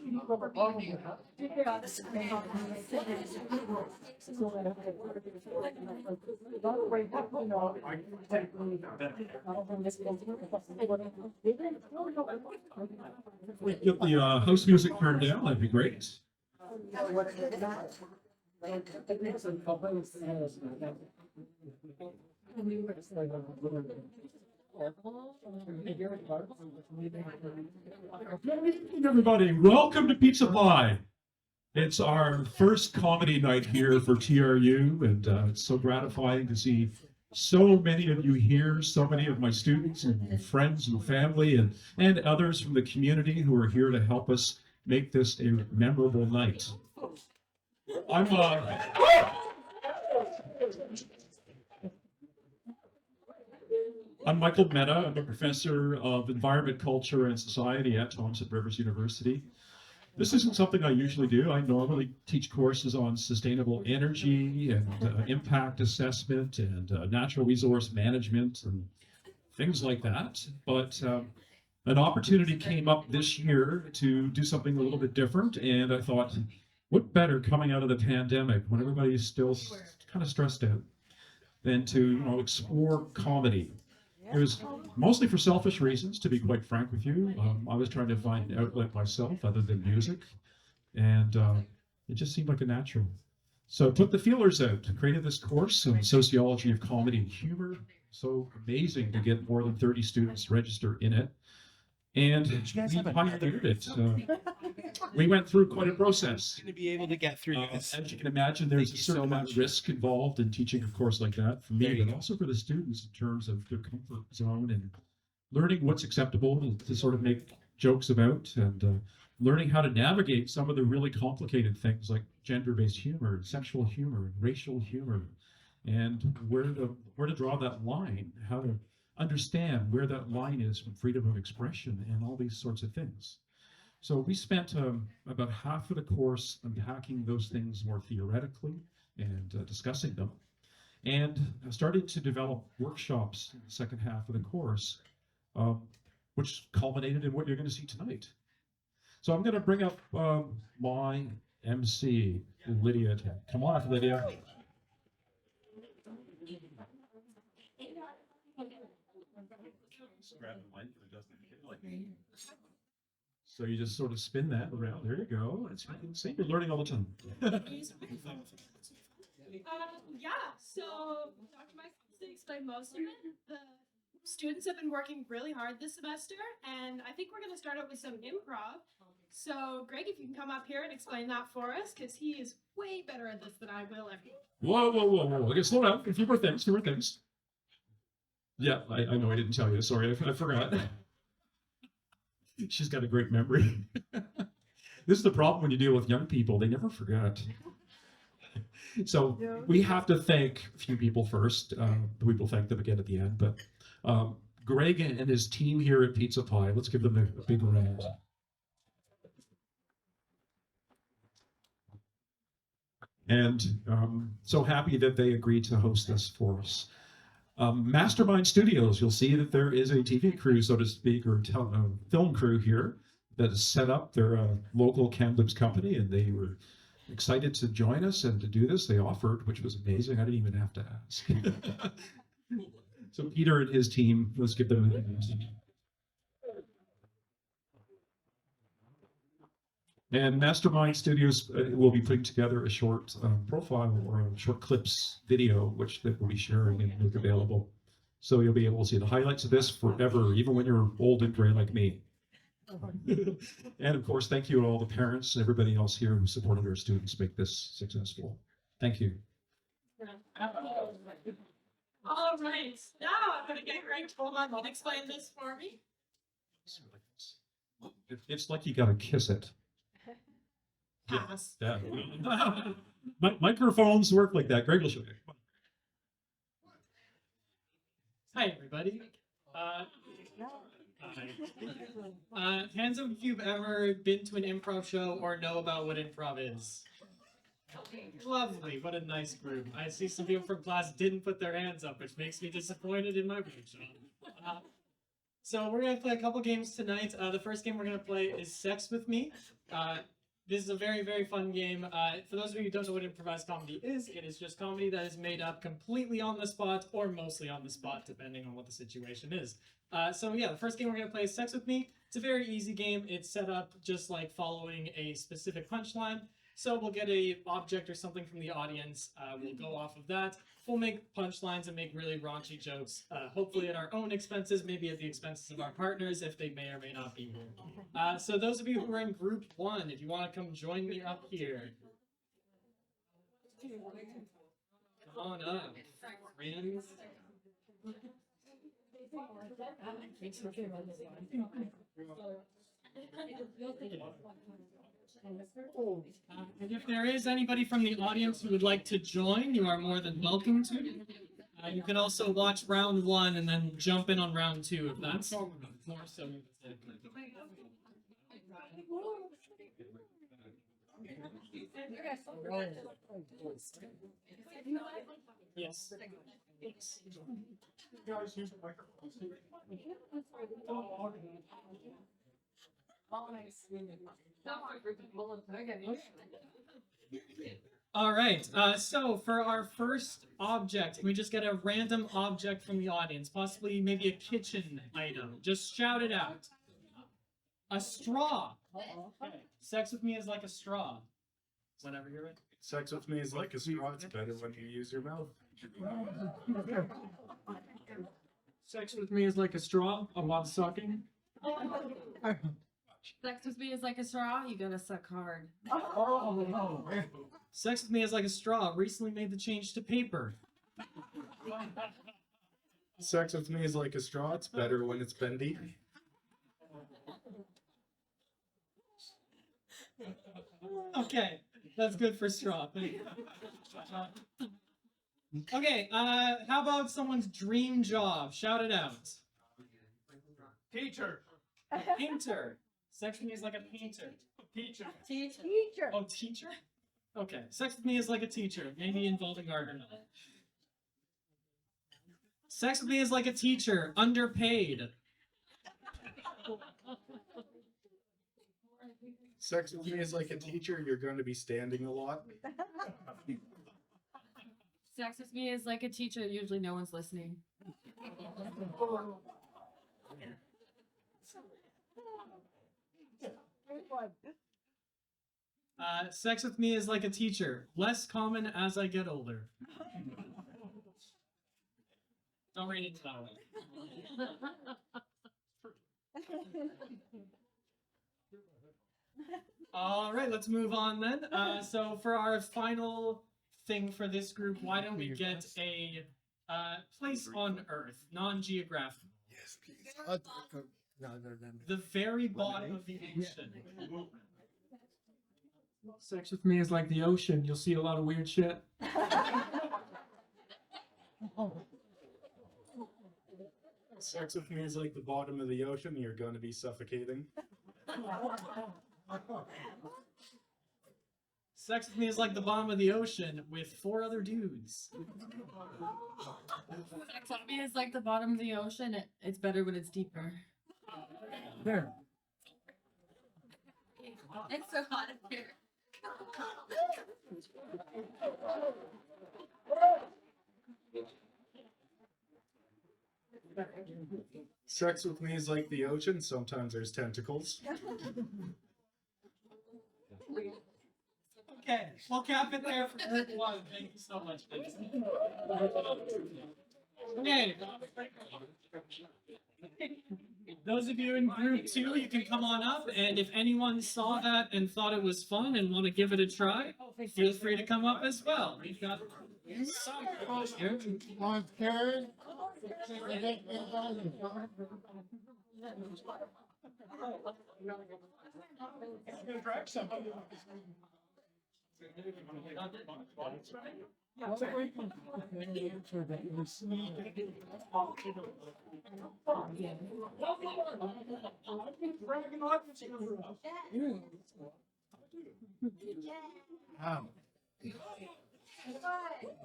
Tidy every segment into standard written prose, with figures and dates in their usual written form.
We get the house music turned down, that'd be great. Everybody, welcome to Pizza Pie. It's our first comedy night here for TRU, and it's so gratifying to see so many of you here, so many of my students and friends and family and others from the community who are here to help us make this a memorable night. I'm Michael Mehta. I'm a professor of environment, culture, and society at Thompson Rivers University. This isn't something I usually do. I normally teach courses on sustainable energy and impact assessment and natural resource management and things like that. But an opportunity came up this year to do something a little bit different. And I thought, what better coming out of the pandemic when everybody's still kind of stressed out than to explore comedy. It was mostly for selfish reasons, to be quite frank with you. I was trying to find an outlet myself other than music, and it just seemed like a natural. So I put the feelers out, created this course on sociology of comedy and humor. So amazing to get more than 30 students register in it. And we pioneered it. We went through quite a process. To be able to get through this. As you can imagine, there's a certain amount of risk involved in teaching a course like that for me, but also for the students in terms of their comfort zone and learning what's acceptable to sort of make jokes about, and learning how to navigate some of the really complicated things like gender-based humor, sexual humor, racial humor, and where to draw that line, how to understand where that line is from freedom of expression and all these sorts of things. So we spent about half of the course unpacking those things more theoretically and discussing them, and started to develop workshops in the second half of the course, which culminated in what you're going to see tonight. So I'm going to bring up my MC, Lydia. Come on, Lydia. Grab the mic, but it doesn't. So you just sort of spin that around. There you go. That's what you can see. You're learning all the time. Yeah, so Dr. Mike explained most of it. The students have been working really hard this semester, and I think we're going to start out with some improv. So, Greg, if you can come up here and explain that for us, because he is way better at this than I will ever. Whoa. Okay, slow down. A few more things. Yeah, I know I didn't tell you. Sorry, I forgot. She's got a great memory. This is the problem when you deal with young people. They never forget. So we have to thank a few people first. We will thank them again at the end. But Greg and his team here at Pizza Pie, let's give them a big round. And so happy that they agreed to host this for us. Mastermind Studios, you'll see that there is a TV crew, so to speak, or film crew here that has set up their local Kamloops company, and they were excited to join us and to do this. They offered, which was amazing. I didn't even have to ask. So Peter and his team, let's give them a hand. And Mastermind Studios will be putting together a short profile or a short clips video, which they will be sharing and make available. So you'll be able to see the highlights of this forever, even when you're old and gray like me. And of course, thank you to all the parents and everybody else here who supported our students make this successful. Thank you. All right, now I'm going to get Greg to hold on and explain this for me. It's like you got to kiss it. Pass. Yeah. Microphones work like that. Greg will show you. Hi, everybody. Hands up if you've ever been to an improv show or know about what improv is. Lovely. What a nice group. I see some people from class didn't put their hands up, which makes me disappointed in my workshop. So we're gonna play a couple games tonight. The first game we're gonna play is Sex with Me. This is a very, very fun game. For those of you who don't know what improvised comedy is, it is just comedy that is made up completely on the spot or mostly on the spot, depending on what the situation is. So yeah, the first game we're gonna play is Sex with Me. It's a very easy game. It's set up just like following a specific punchline. So we'll get a object or something from the audience. We'll go off of that. We'll make punchlines and make really raunchy jokes, hopefully at our own expenses, maybe at the expenses of our partners if they may or may not be here. So those of you who are in group 1, if you want to come join me up here. Come on up, friends. And if there is anybody from the audience who would like to join, you are more than welcome to. You can also watch round 1 and then jump in on round 2 if that's more so. Yes. All right, so for our first object, we just get a random object from the audience, possibly maybe a kitchen item. Just shout it out. A straw. Okay. Sex with me is like a straw. Whenever you're ready. Sex with me is like a straw. It's better when you use your mouth. Sex with me is like a straw. A lot of sucking. Sex with me is like a straw, you gotta suck hard. Sex with me is like a straw. Recently made the change to paper. Sex with me is like a straw. It's better when it's bendy. Okay, that's good for straw. Okay, how about someone's dream job? Shout it out. Teacher. Painter. Sex with me is like a painter. Teacher. Teacher. Oh, teacher? Okay, sex with me is like a teacher, maybe involving art or not. Sex with me is like a teacher, underpaid. Sex with me is like a teacher. You're going to be standing a lot. Sex with me is like a teacher, usually no one's listening. Sex with me is like a teacher, less common as I get older. Don't read it that way. All right, let's move on then. So for our final thing for this group, why don't we get a place on Earth, non-geographical? Yes, please. The very bottom of the ocean. Sex with me is like the ocean. You'll see a lot of weird shit. Sex with me is like the bottom of the ocean. You're going to be suffocating. Sex with me is like the bottom of the ocean with 4 other dudes. Sex with me is like the bottom of the ocean, it's better when it's deeper. There. It's so hot in here. Sex with me is like the ocean. Sometimes there's tentacles. Okay, we'll cap it there for group 1. Thank you so much. Okay. Those of you in group 2, you can come on up, and if anyone saw that and thought it was fun and want to give it a try, feel free to come up as well. We've got some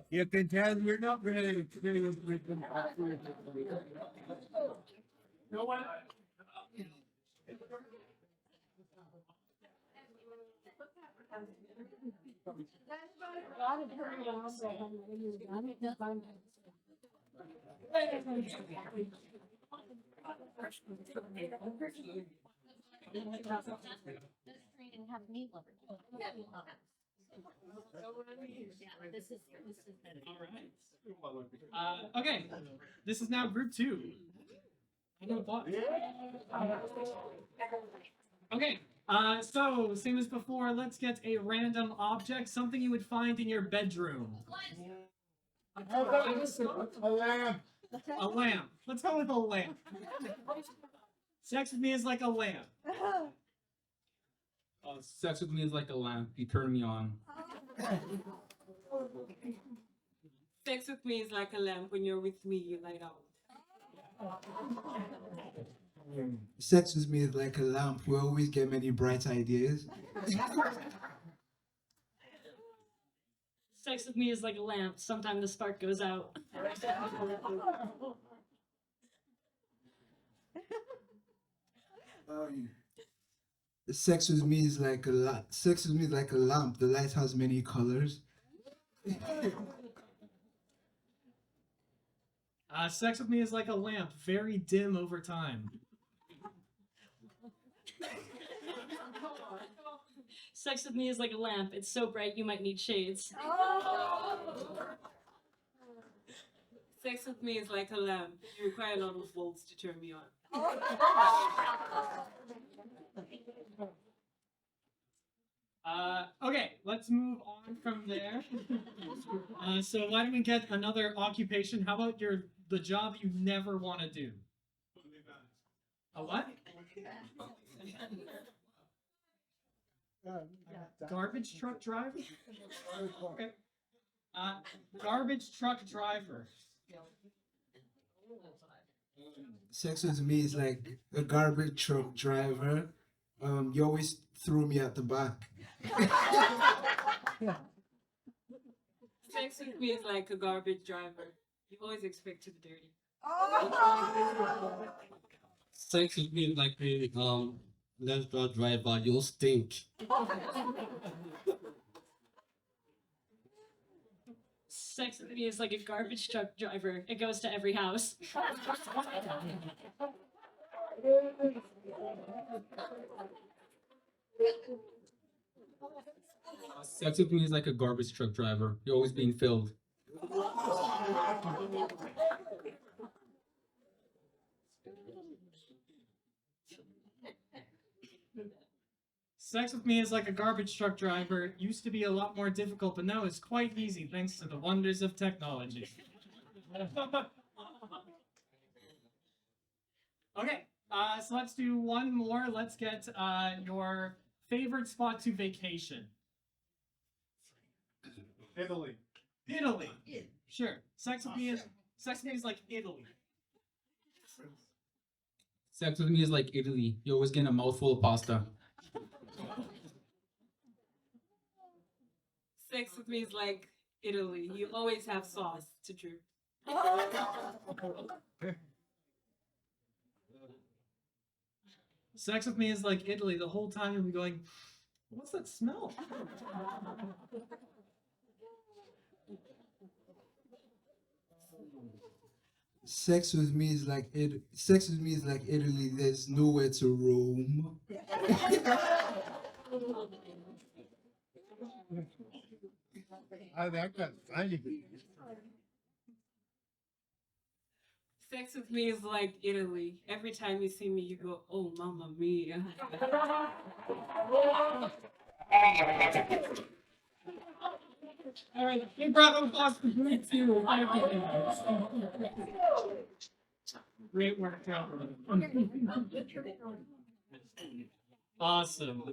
You can tell you're not ready to Okay, this is now group 2. I'm gonna pause. Okay, so same as before, let's get a random object, something you would find in your bedroom. A lamp. A lamp. Let's go with a lamp. Sex with me is like a lamp. Sex with me is like a lamp. You turn me on. Sex with me is like a lamp. When you're with me, you light up. Sex with me is like a lamp. We always get many bright ideas. Sex with me is like a lamp. Sometimes the spark goes out. Sex with me is like a Sex with me is like a lamp. The light has many colors. Sex with me is like a lamp, very dim over time. Sex with me is like a lamp. It's so bright you might need shades. Sex with me is like a lamp. You require a lot of volts to turn me on. Okay, let's move on from there. So why don't we get another occupation? How about the job you never want to do? A what? Garbage truck driver? Okay. Garbage truck driver. Sex with me is like a garbage truck driver. You always throw me at the back. Sex with me is like a garbage driver. You always expect to be dirty. Sex with me is like a restaurant driver. You'll stink. Sex with me is like a garbage truck driver. It goes to every house. Sex with me is like a garbage truck driver. You're always being filled. Sex with me is like a garbage truck driver. It used to be a lot more difficult, but now it's quite easy thanks to the wonders of technology. Okay, so let's do one more. Let's get your favorite spot to vacation. Italy. Italy. Sure. Sex with me is like Italy. Sex with me is like Italy. You're always getting a mouthful of pasta. Sex with me is like Italy. You always have sauce to drip. Sex with me is like Italy. The whole time you'll be going, what's that smell? Sex with me is like Sex with me is like Italy. There's nowhere to roam. I think that's funny. Sex with me is like Italy. Every time you see me, you go, oh, mamma mia. All right, big round of applause for group 2. Great work, Calvin. Awesome.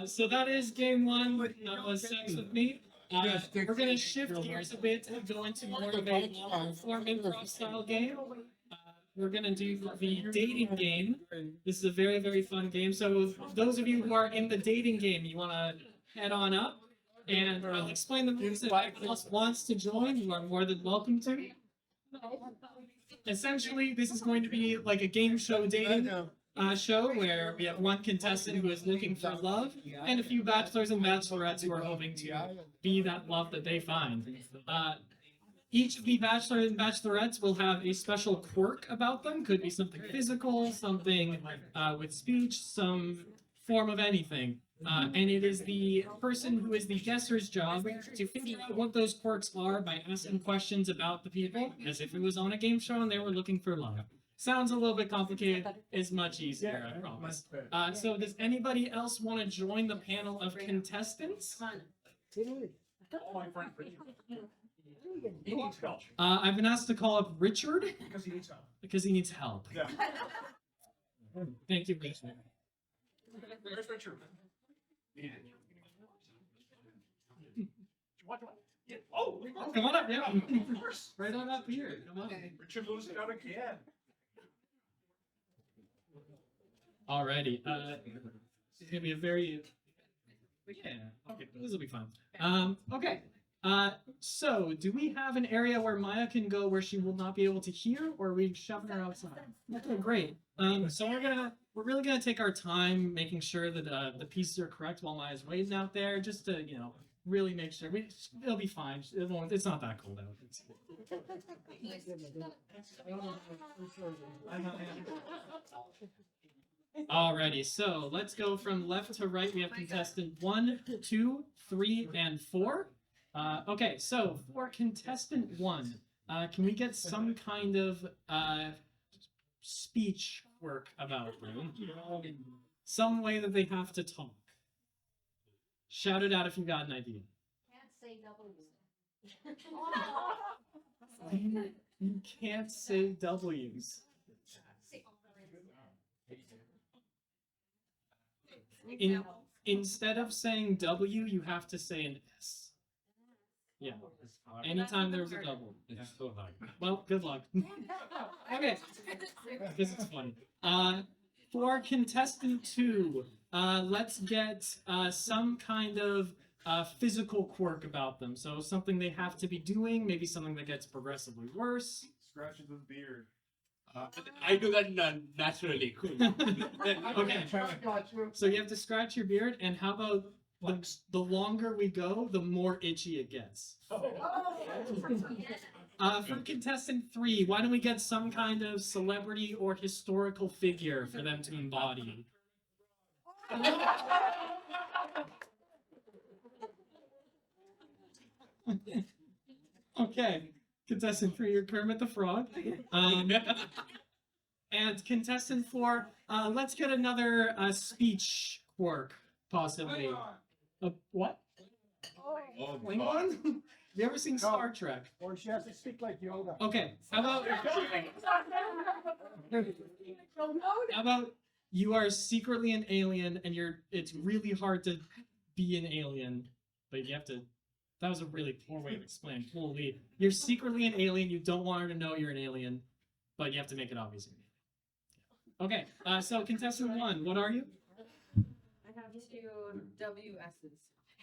So that is game 1. That was Sex with Me. We're going to shift gears a bit and go into more of a long-form improv style game. We're going to do the dating game. This is a very, very fun game. So those of you who are in the dating game, you want to head on up. And I'll explain the rules. If anyone else wants to join, you are more than welcome to. essentially, this is going to be like a game show dating show where we have one contestant who is looking for love and a few bachelors and bachelorettes who are hoping to be that love that they find. Each of the bachelor and bachelorettes will have a special quirk about them. Could be something physical, something with speech, some form of anything. And it is the person who is the guesser's job to figure out what those quirks are by asking questions about the people, as if it was on a game show and they were looking for love. Sounds a little bit complicated. It's much easier, I promise. So does anybody else want to join the panel of contestants? I've been asked to call up Richard. Because he needs help. Because he needs help. Yeah. Thank you, Richard. Where's Richard? Oh, Come on up, yeah. Right on up here. Come on. Richard losing out again. Alrighty. It's gonna be a very okay, this will be fun. Okay. So do we have an area where Maya can go where she will not be able to hear, or are we shoving her outside? Okay, great. So we're really gonna take our time making sure that the pieces are correct while Maya's waiting out there, just to really make sure it'll be fine. It's not that cold out. Alrighty, so let's go from left to right. We have contestant 1, 2, 3, and 4. Okay, so for contestant 1, can we get some kind of speech work about them? Some way that they have to talk. Shout it out if you got an idea. Can't say You can't say W's. Instead of saying W, you have to say an S. Yeah. Anytime there's a double. Well, good luck. Okay. Because it's funny. For contestant 2, let's get some kind of physical quirk about them. So something they have to be doing, maybe something that gets progressively worse. Scratches his beard. I do that naturally. Okay. So you have to scratch your beard, and how about the longer we go, the more itchy it gets. For contestant 3, why don't we get some kind of celebrity or historical figure for them to embody? Okay, contestant 3, you're Kermit the Frog. And contestant 4, let's get another speech quirk, possibly. What? Oh, Klingon? Have you ever seen Star Trek? Or she has to speak like Yoda. Okay, how about you are secretly an alien and it's really hard to be an alien, but you have to. That was a really poor way of explaining. Holy, you're secretly an alien. You don't want her to know you're an alien, but you have to make it obvious. Okay, so contestant 1, what are you? I have 2 WS's.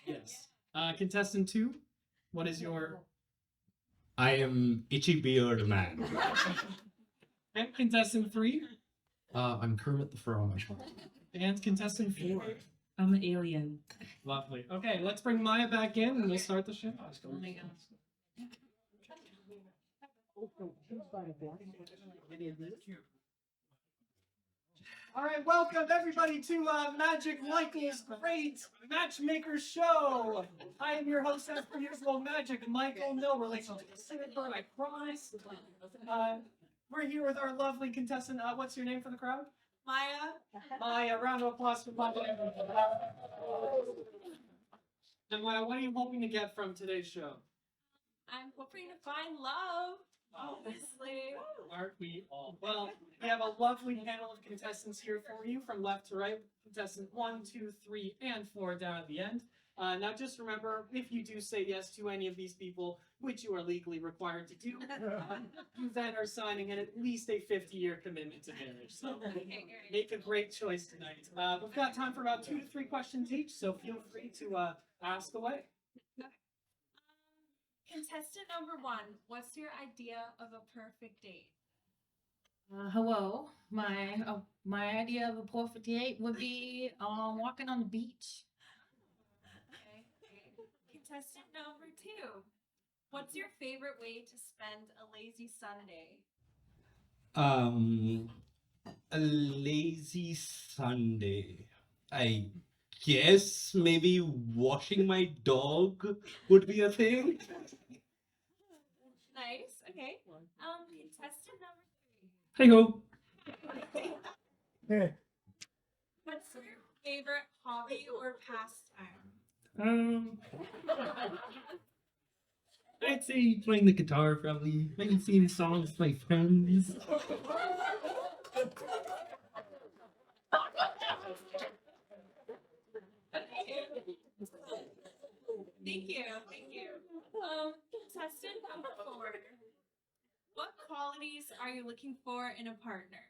Yes. Contestant 2, what is your? I am Itchy Beard Man. And contestant 3, I'm Kermit the Frog. and contestant 4. I'm an alien. Lovely. Okay, let's bring Maya back in and we'll start the show. Oh my gosh. All right, welcome everybody to Magic Michael's Great Matchmaker Show. I am your host, as per usual, Magic Michael. No relation to the Singapore, I promise. We're here with our lovely contestant. What's your name for the crowd? Maya. Maya. Round of applause for Maya. And Maya, what are you hoping to get from today's show? I'm hoping to find love. Obviously. Aren't we all? Well, we have a lovely panel of contestants here for you from left to right. Contestant 1, 2, 3, and 4 down at the end. Now just remember, if you do say yes to any of these people, which you are legally required to do, you then are signing at least a 50-year commitment to marriage. So make a great choice tonight. We've got time for about 2 to 3 questions each, so feel free to ask away. Contestant number 1, what's your idea of a perfect date? Hello. My idea of a perfect date would be walking on the beach. Okay, great. Contestant number 2. What's your favorite way to spend a lazy Sunday? Um, a lazy Sunday. I guess maybe washing my dog would be a thing. Nice. Okay. Contestant number 3. Hey ho. What's your favorite hobby or pastime? Um, I'd say playing the guitar probably. Maybe singing songs with my friends. Thank you. Thank you. Contestant number 4. What qualities are you looking for in a partner?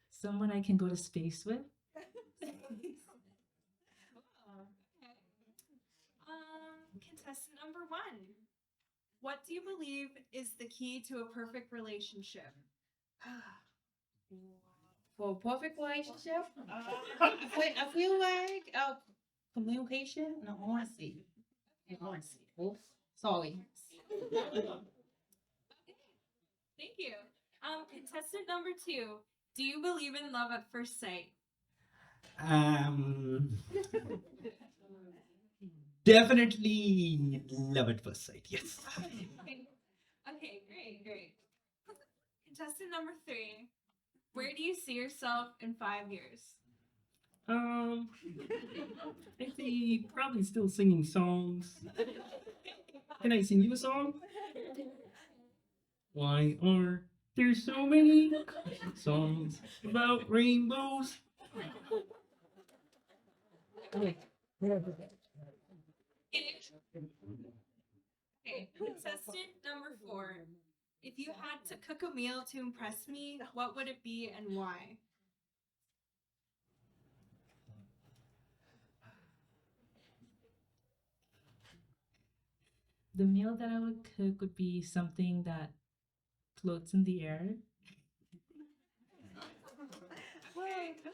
Someone I can go to space with. Oh, okay. Contestant number 1. What do you believe is the key to a perfect relationship? For a perfect relationship, I feel like communication and honesty. Honesty. Oops. Sorry. Thank you. Contestant number 2. Do you believe in love at first sight? Definitely love at first sight. Yes. Okay, great, great. Contestant number 3. Where do you see yourself in 5 years? I'd say probably still singing songs. Can I sing you a song? Why are there so many songs about rainbows? Okay, contestant number 4. If you had to cook a meal to impress me, what would it be and why? The meal that I would cook would be something that floats in the air. All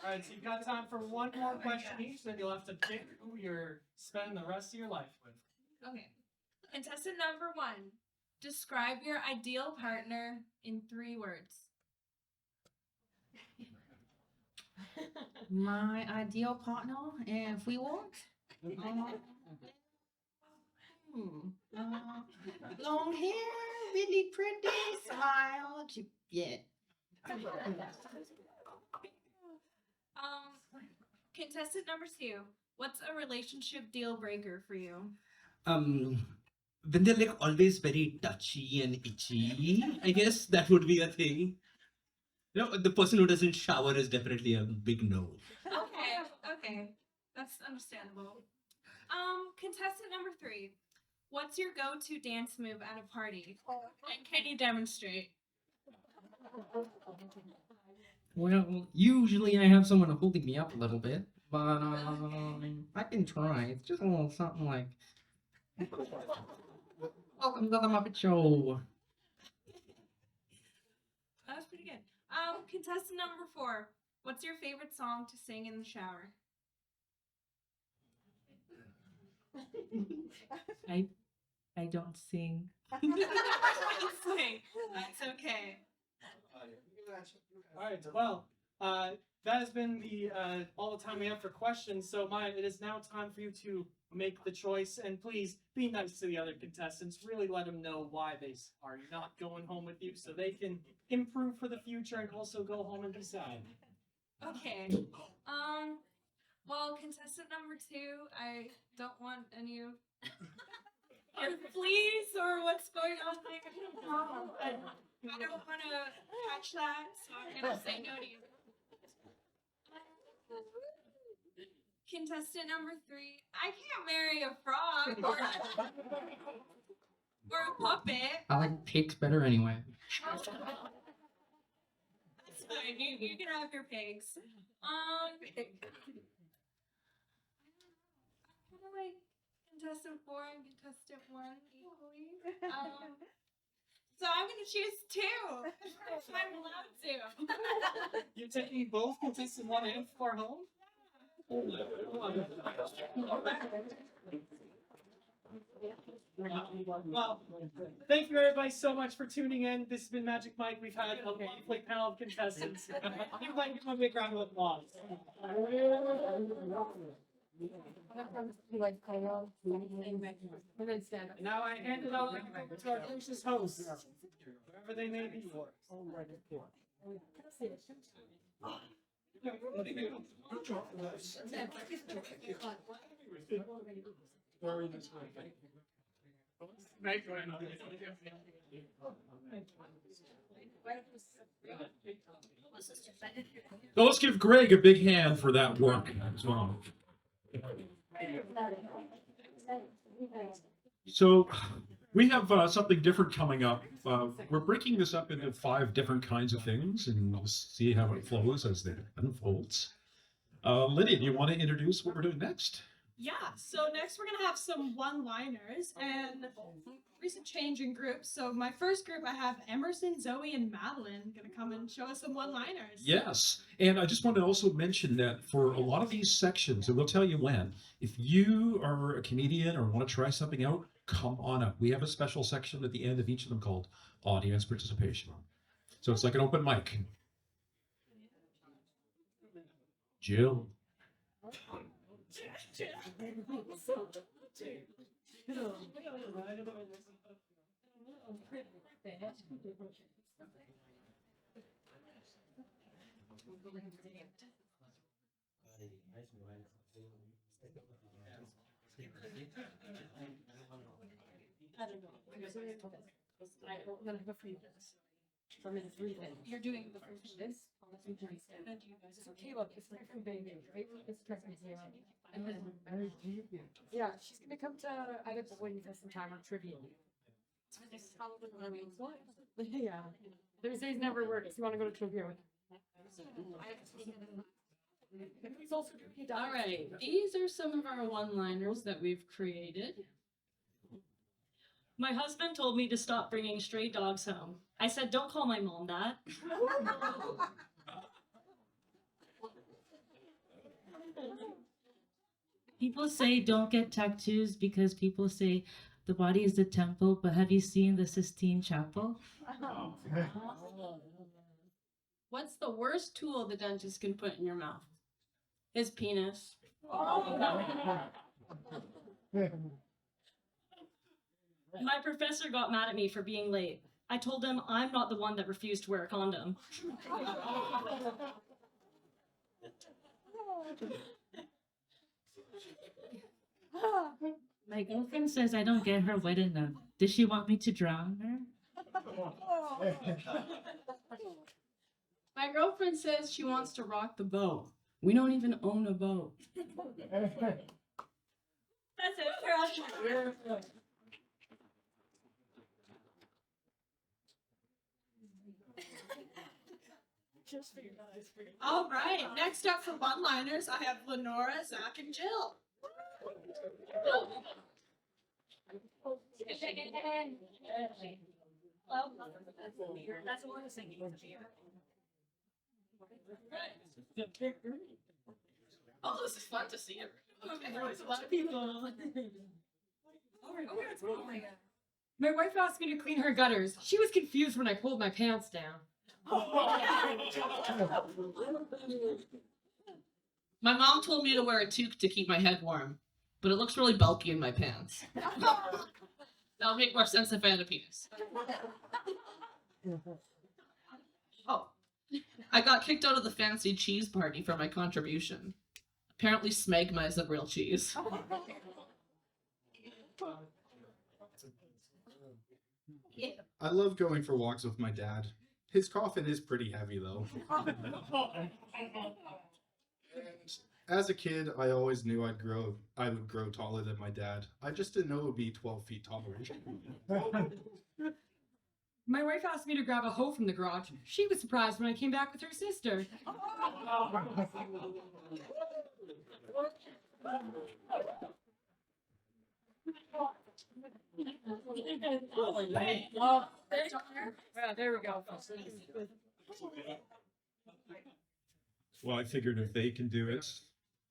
right, so you've got time for one more question each, then you'll have to pick who you're spending the rest of your life with. Okay. Contestant number 1. Describe your ideal partner in 3 words. My ideal partner, and if we want, long hair, really pretty, smile, yeah. Contestant number 2. What's a relationship deal breaker for you? When they're like always very touchy and itchy, I guess that would be a thing. You know, the person who doesn't shower is definitely a big no. Okay. That's understandable. Contestant number 3. What's your go-to dance move at a party? And can you demonstrate? Well, usually I have someone holding me up a little bit, but I can try. It's just a little something like, "Welcome to the Muppet Show." That was pretty good. Contestant number 4. What's your favorite song to sing in the shower? I don't sing. That's okay. All right, well, that has been the all the time we have for questions. So, Maya, it is now time for you to make the choice, and please be nice to the other contestants. Really let them know why they are not going home with you, so they can improve for the future and also go home and decide. Okay. Well, contestant number 2, I don't want any of your fleas or what's going on there. I don't want to catch that, so I'm gonna say no to you. Contestant number 3, I can't marry a frog or a puppet. I like pigs better anyway. That's fine. You can have your pigs. I kind of like contestant 4 and contestant 1 equally. So I'm gonna choose 2 if I'm allowed to. You're taking both contestant 1 and 4 home? Well, thank you everybody so much for tuning in. This has been Magic Mike. We've had a lovely panel of contestants. You might give them a big round of applause. Now I hand it over to our gracious hosts, wherever they may be. So let's give Greg a big hand for that work as well. So we have something different coming up. We're breaking this up into 5 different kinds of things, and we'll see how it flows as it unfolds. Lydia, do you want to introduce what we're doing next? Yeah, so next we're gonna have some one-liners and recent change in groups. So my first group, I have Emerson, Zoe, and Madeline gonna come and show us some one-liners. Yes, and I just want to also mention that for a lot of these sections, and we'll tell you when, if you are a comedian or want to try something out, come on up. We have a special section at the end of each of them called audience participation. So it's like an open mic. Jill. You're doing the first this. Caleb, it's like from baby, right? It's and then yeah, she's gonna come to Idaho when for some time on trivia. Yeah, Thursdays never work. So you want to go to trivia with? All right, these are some of our one-liners that we've created. My husband told me to stop bringing stray dogs home. I said, don't call my mom that. People say don't get tattoos because people say the body is the temple, but have you seen the Sistine Chapel? What's the worst tool the dentist can put in your mouth? His penis. My professor got mad at me for being late. I told him I'm not the one that refused to wear a condom. My girlfriend says I don't get her wet enough. Does she want me to drown her? My girlfriend says she wants to rock the boat. We don't even own a boat. That's it for us. All right, next up for one-liners, I have Lenora, Zach, and Jill. That's what we're singing. Oh, this is fun to see it. There's a lot of people. My wife asked me to clean her gutters. She was confused when I pulled my pants down. My mom told me to wear a toque to keep my head warm, but it looks really bulky in my pants. That'll make more sense if I had a penis. Oh, I got kicked out of the fancy cheese party for my contribution. Apparently smegma isn't real cheese. I love going for walks with my dad. His coffin is pretty heavy though. As a kid, I always knew I would grow taller than my dad. I just didn't know it would be 12 feet taller. My wife asked me to grab a hoe from the garage. She was surprised when I came back with her sister. Yeah, there we go. Well, I figured if they can do it,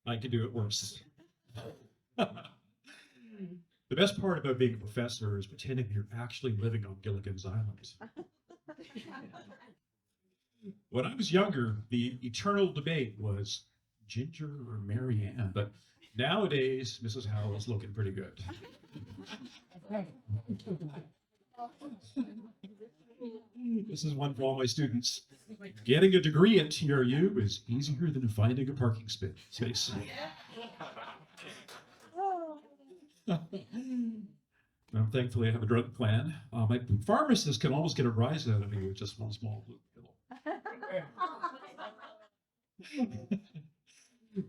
I can do it worse. The best part about being a professor is pretending you're actually living on Gilligan's Island. When I was younger, the eternal debate was Ginger or Mary Ann, but nowadays, Mrs. Howell is looking pretty good. This is one for all my students. Getting a degree at TRU is easier than finding a parking space. Well, thankfully, I have a drug plan. My pharmacist can almost get a rise out of me with just one small blue pill.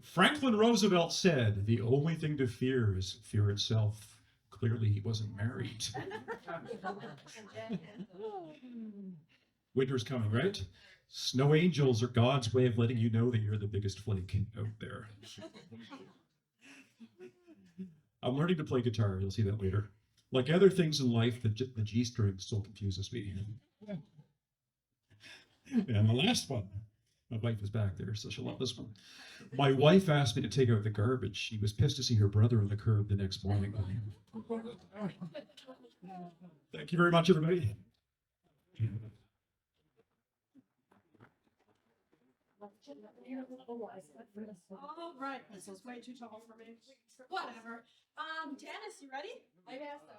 Franklin Roosevelt said, "The only thing to fear is fear itself." Clearly, he wasn't married. Winter's coming, right? Snow angels are God's way of letting you know that you're the biggest flake out there. I'm learning to play guitar. You'll see that later. Like other things in life, the G string still confuses me. And the last one. My wife is back there, so she'll love this one. My wife asked me to take out the garbage. She was pissed to see her brother on the curb the next morning. Thank you very much, everybody. All right, this was way too tall for me. Whatever. Janice, you ready? I guess so.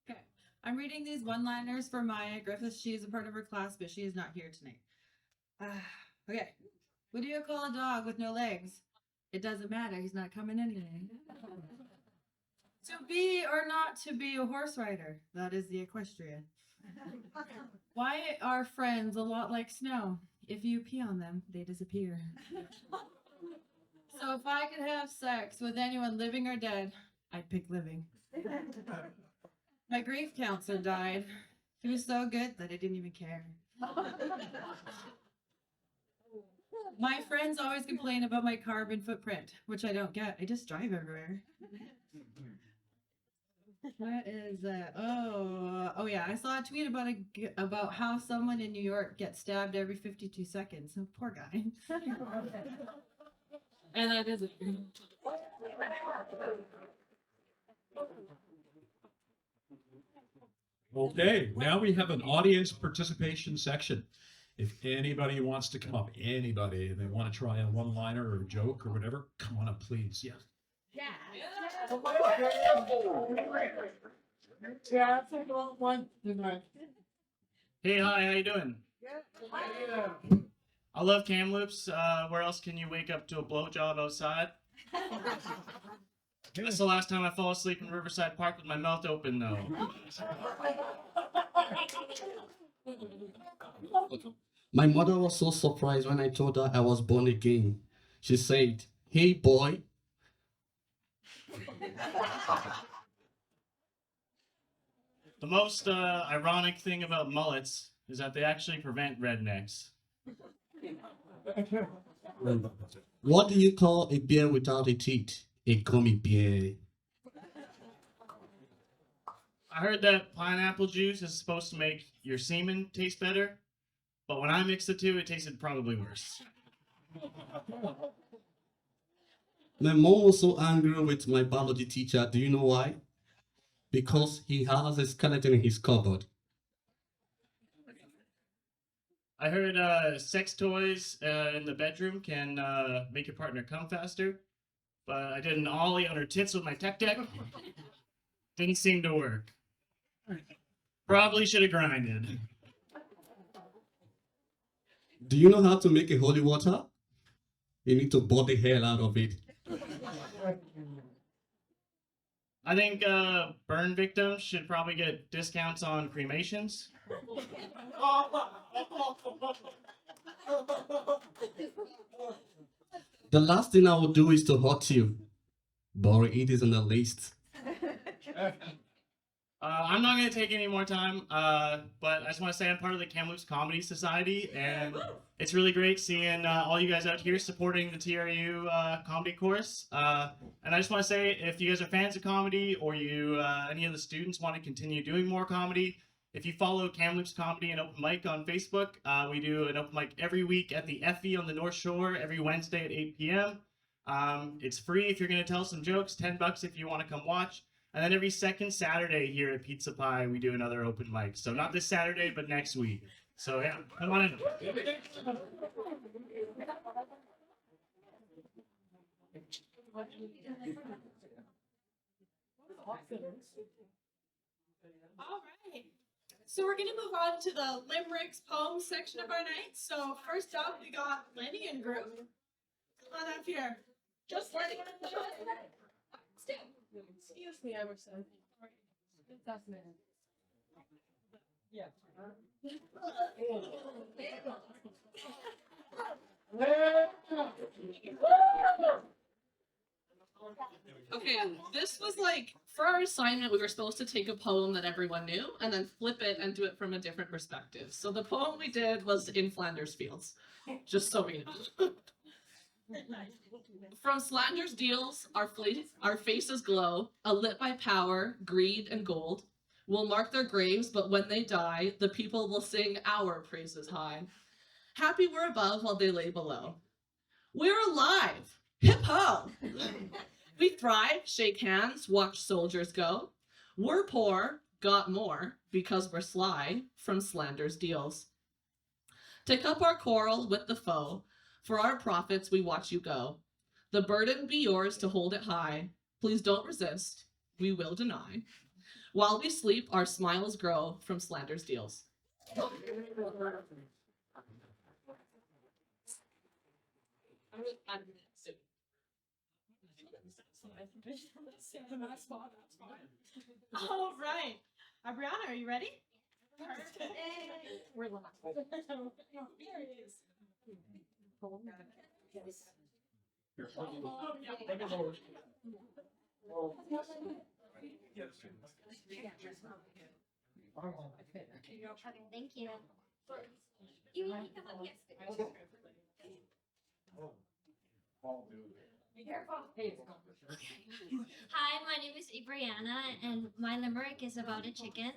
Okay, I'm reading these one-liners for Maya Griffiths. She is a part of her class, but she is not here tonight. Okay, what do you call a dog with no legs? It doesn't matter. He's not coming anyway. To be or not to be a horse rider? That is the equestrian. Why are friends a lot like snow? If you pee on them, they disappear. So if I could have sex with anyone living or dead, I'd pick living. My grief counselor died. He was so good that I didn't even care. My friends always complain about my carbon footprint, which I don't get. I just drive everywhere. What is that? Oh yeah. I saw a tweet about how someone in New York gets stabbed every 52 seconds. Oh, poor guy. And that is it. Okay, now we have an audience participation section. If anybody wants to come up, anybody, and they want to try a one-liner or a joke or whatever, come on up, please. Yeah. Hey, hi, how you doing? I love Kamloops. Where else can you wake up to a blowjob outside? That's the last time I fall asleep in Riverside Park with my mouth open, though. My mother was so surprised when I told her I was born again. She said, "Hey boy." The most ironic thing about mullets is that they actually prevent rednecks. What do you call a bear without a teeth? A gummy bear. I heard that pineapple juice is supposed to make your semen taste better, but when I mixed the two, it tasted probably worse. My mom was so angry with my biology teacher. Do you know why? Because he has a skeleton in his cupboard. I heard sex toys in the bedroom can make your partner come faster, but I did an ollie on her tits with my tech deck. Didn't seem to work. Probably should have grinded. Do you know how to make a holy water? You need to boil the hell out of it. I think burn victims should probably get discounts on cremations. The last thing I will do is to hurt you. Bar 8 is on the list. I'm not going to take any more time, but I just want to say I'm part of the Kamloops Comedy Society, and it's really great seeing all you guys out here supporting the TRU comedy course. And I just want to say, if you guys are fans of comedy, or you any of the students want to continue doing more comedy, if you follow Kamloops Comedy and Open Mic on Facebook, we do an open mic every week at the Effie on the North Shore every Wednesday at 8 p.m. It's free if you're going to tell some jokes, $10 if you want to come watch. And then every second Saturday here at Pizza Pie, we do another open mic. So not this Saturday, but next week. So yeah, come on in. All right. So we're gonna move on to the limericks poems section of our night. So first up, we got Lenny and group. Come on up here. Just Lenny. Excuse me, Emerson. That's me. Yeah. Okay, this was like, for our assignment, we were supposed to take a poem that everyone knew and then flip it and do it from a different perspective. So the poem we did was In Flanders Fields, just so we know. From slander's deals, our faces glow, lit by power, greed, and gold. We'll mark their graves, but when they die, the people will sing our praises high. Happy we're above while they lay below. We're alive! Hip-ho! We thrive, shake hands, watch soldiers go. We're poor, got more, because we're sly, from slander's deals. Take up our quarrel with the foe, for our profits we watch you go. The burden be yours to hold it high. Please don't resist, we will deny. While we sleep, our smiles grow from slander's deals. All right. Brianna, are you ready? Perfect. We're live. Here it is. Thank you. You need to have yes. Hi, my name is Brianna, and my limerick is about a chicken,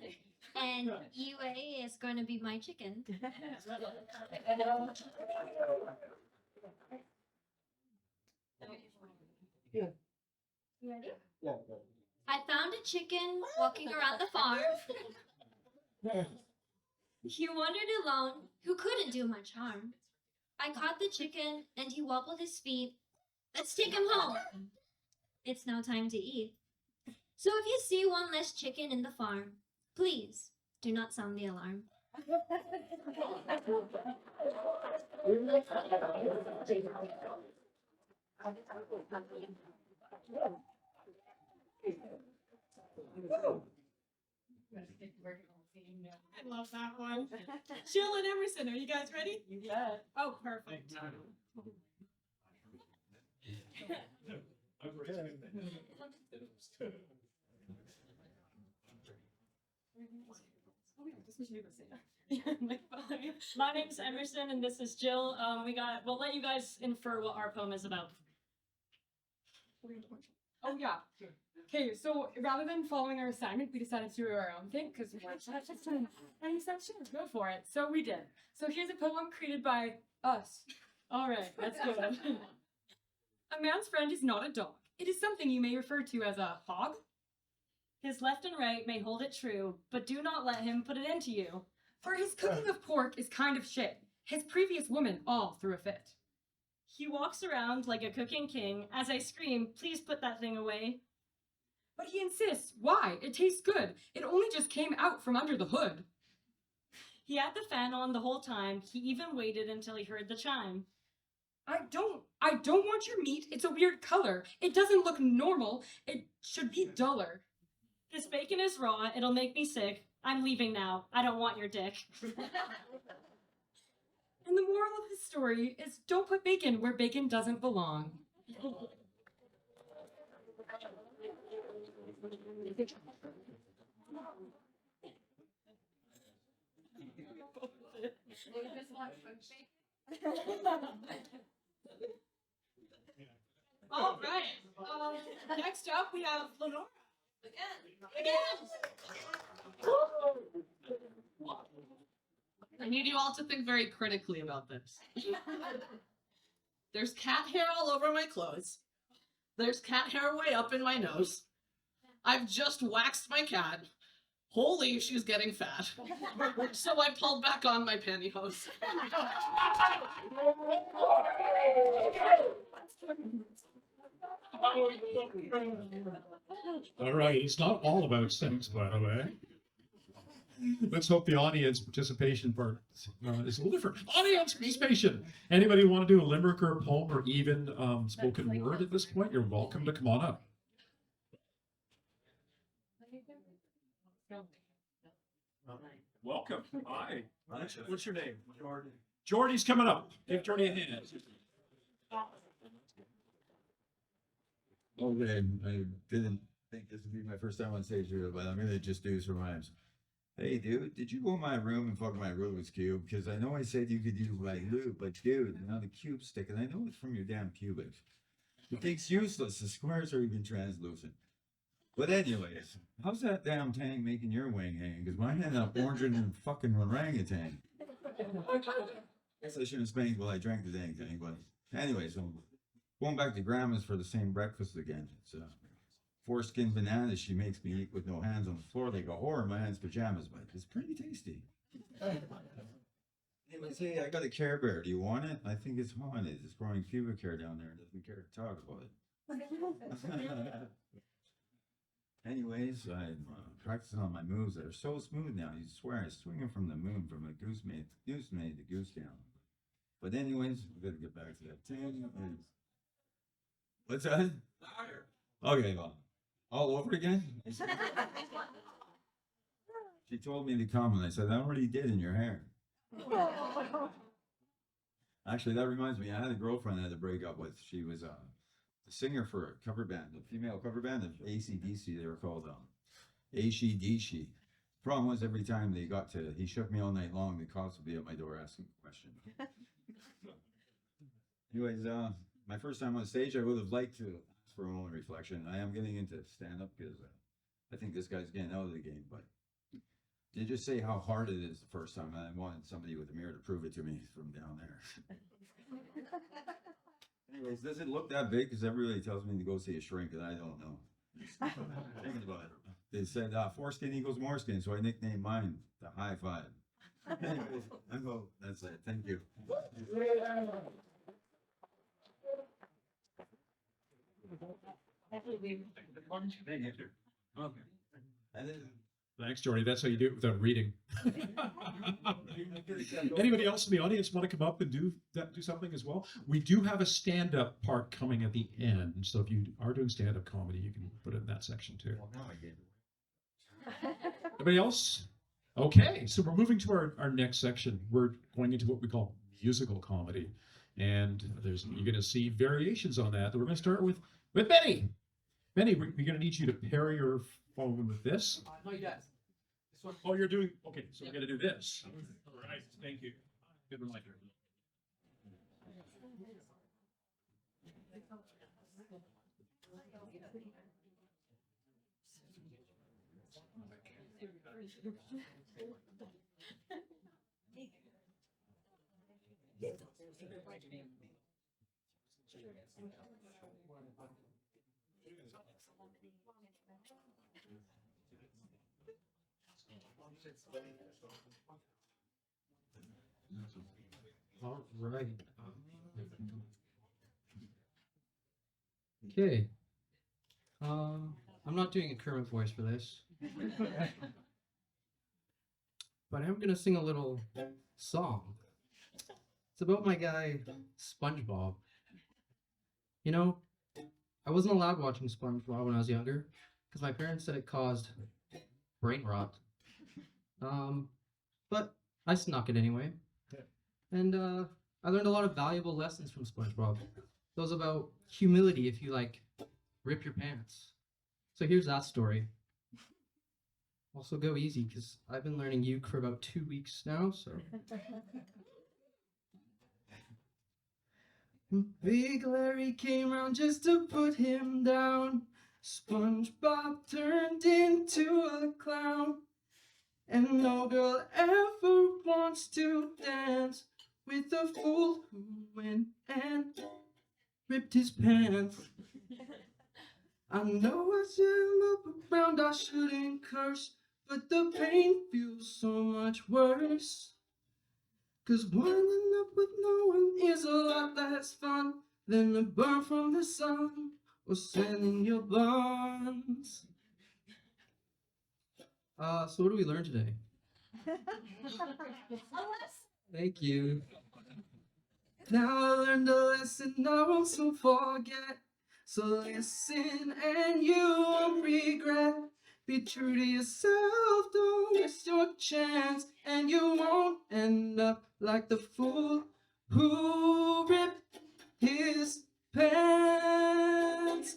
and UA is going to be my chicken. You ready? Yeah. I found a chicken walking around the farm. He wandered alone, who couldn't do much harm. I caught the chicken, and he wobbled his feet. Let's take him home. It's now time to eat. So if you see one less chicken in the farm, please do not sound the alarm. I love that one. Jill and Emerson, are you guys ready? Yeah. Oh, perfect. My name's Emerson, and this is Jill. We'll let you guys infer what our poem is about. Oh yeah. Okay, so rather than following our assignment, we decided to do our own thing because we wanted to have fun. And he said, sure, go for it. So we did. So here's a poem created by us. All right, that's good. A man's friend is not a dog. It is something you may refer to as a hog. His left and right may hold it true, but do not let him put it into you. For his cooking of pork is kind of shit. His previous woman all threw a fit. He walks around like a cooking king. As I scream, please put that thing away. But he insists, why? It tastes good. It only just came out from under the hood. He had the fan on the whole time. He even waited until he heard the chime. I don't want your meat. It's a weird color. It doesn't look normal. It should be duller. This bacon is raw. It'll make me sick. I'm leaving now. I don't want your dick. And the moral of his story is don't put bacon where bacon doesn't belong. All right. Next up, we have Lenora. Again. I need you all to think very critically about this. There's cat hair all over my clothes. There's cat hair way up in my nose. I've just waxed my cat. Holy, she's getting fat. So I pulled back on my pantyhose. All right, it's not all about sex, by the way. Let's hope the audience participation part is a little different. Audience participation. Anybody want to do a limerick or a poem or even spoken word at this point? You're welcome to come on up. Welcome. Hi. What's your name? Jordy. Jordy's coming up. Give Jordy a hand. Okay, I didn't think this would be my first time on stage here, but I'm gonna just do some rhymes. Hey, dude, did you go in my room and fuck my Rubik's Cube? Because I know I said you could use my lube, but dude, now the cube's sticking. I know it's from your damn cubic. The thing's useless. The squares are even translucent. But anyways, how's that damn tang making your wing hang? Because mine ended up orange than fucking orangutan. Guess I shouldn't have spanked while I drank the dang thing, but anyways, I'm going back to grandma's for the same breakfast again. It's foreskin bananas she makes me eat with no hands on the floor like a whore in my aunt's pajamas, but it's pretty tasty. Anyways, hey, I got a Care Bear. Do you want it? I think it's haunted. It's growing pubic hair down there and doesn't care to talk about it. Anyways, I'm practicing on my moves that are so smooth now. You swear I'm swinging from the moon from a goose maid to goose down. But anyways, we gotta get back to that. What's that? Okay, well, all over again? She told me to come, and I said, I already did in your hair. Actually, that reminds me, I had a girlfriend I had to break up with. She was the singer for a cover band, a female cover band of AC/DC. They were called AC/DC. Problem was, every time they got to, he shook me all night long, the cops would be at my door asking a question. Anyways, my first time on stage, I would have liked to, for a moment of reflection, I am getting into stand-up because I think this guy's getting out of the game, but did just say how hard it is the first time, and I wanted somebody with a mirror to prove it to me from down there. Anyways, does it look that big? Because everybody tells me to go see a shrink, and I don't know. Thinking about it. They said foreskin equals more skin, so I nicknamed mine the High Five. Anyways, that's it. Thank you. Thanks, Jordy. That's how you do it without reading. Anybody else in the audience want to come up and do something as well? We do have a stand-up part coming at the end, so if you are doing stand-up comedy, you can put it in that section too. Anybody else? Okay, so we're moving to our next section. We're going into what we call musical comedy, and you're going to see variations on that. We're going to start with Benny. Benny, we're going to need you to pair your phone with this. No, you guys. This one. Oh, you're doing, okay, so we're going to do this. All right, thank you. Good reminder. All right. Okay. I'm not doing a current voice for this. But I'm gonna sing a little song. It's about my guy, SpongeBob. You know, I wasn't allowed watching SpongeBob when I was younger, because my parents said it caused brain rot. But I snuck it anyway. And I learned a lot of valuable lessons from SpongeBob. Those about humility if you, like, rip your pants. So here's that story. Also go easy, because I've been learning uke for about 2 weeks now, so. Big Larry came round just to put him down. SpongeBob turned into a clown. And no girl ever wants to dance with a fool who went and ripped his pants. I know I shouldn't look around, I shouldn't curse, but the pain feels so much worse. 'Cause winding up with no one is a lot less fun than a burn from the sun or sending your buns. So what do we learn today? Thank you. Now I learned a lesson I won't soon forget. So listen and you won't regret. Be true to yourself, don't miss your chance. And you won't end up like the fool who ripped his pants.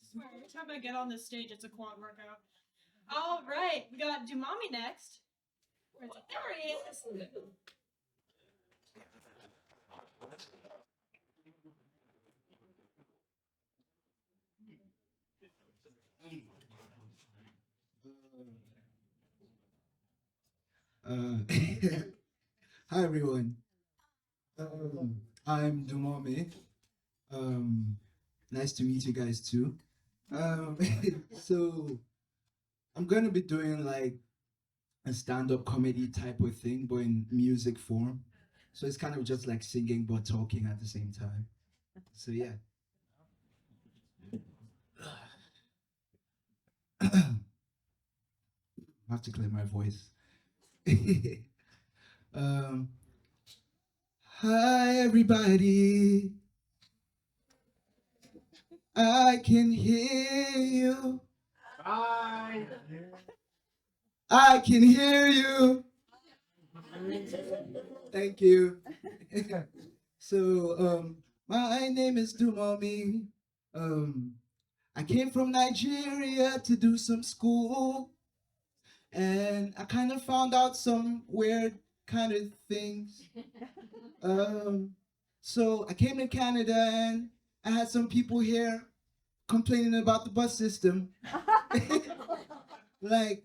Swear, every time I get on this stage, it's a quad workout. All right, we got Dumami next. Where's he? There he is. Hi everyone. I'm Dumami. Nice to meet you guys too. So I'm gonna be doing like a stand-up comedy type of thing, but in music form. So it's kind of just like singing but talking at the same time. So yeah. I have to clear my voice. um, Hi everybody. I can hear you. Bye. I can hear you. Thank you. So, my name is Dumami. I came from Nigeria to do some school, and I kind of found out some weird kind of things. So I came to Canada, and I had some people here complaining about the bus system. Like,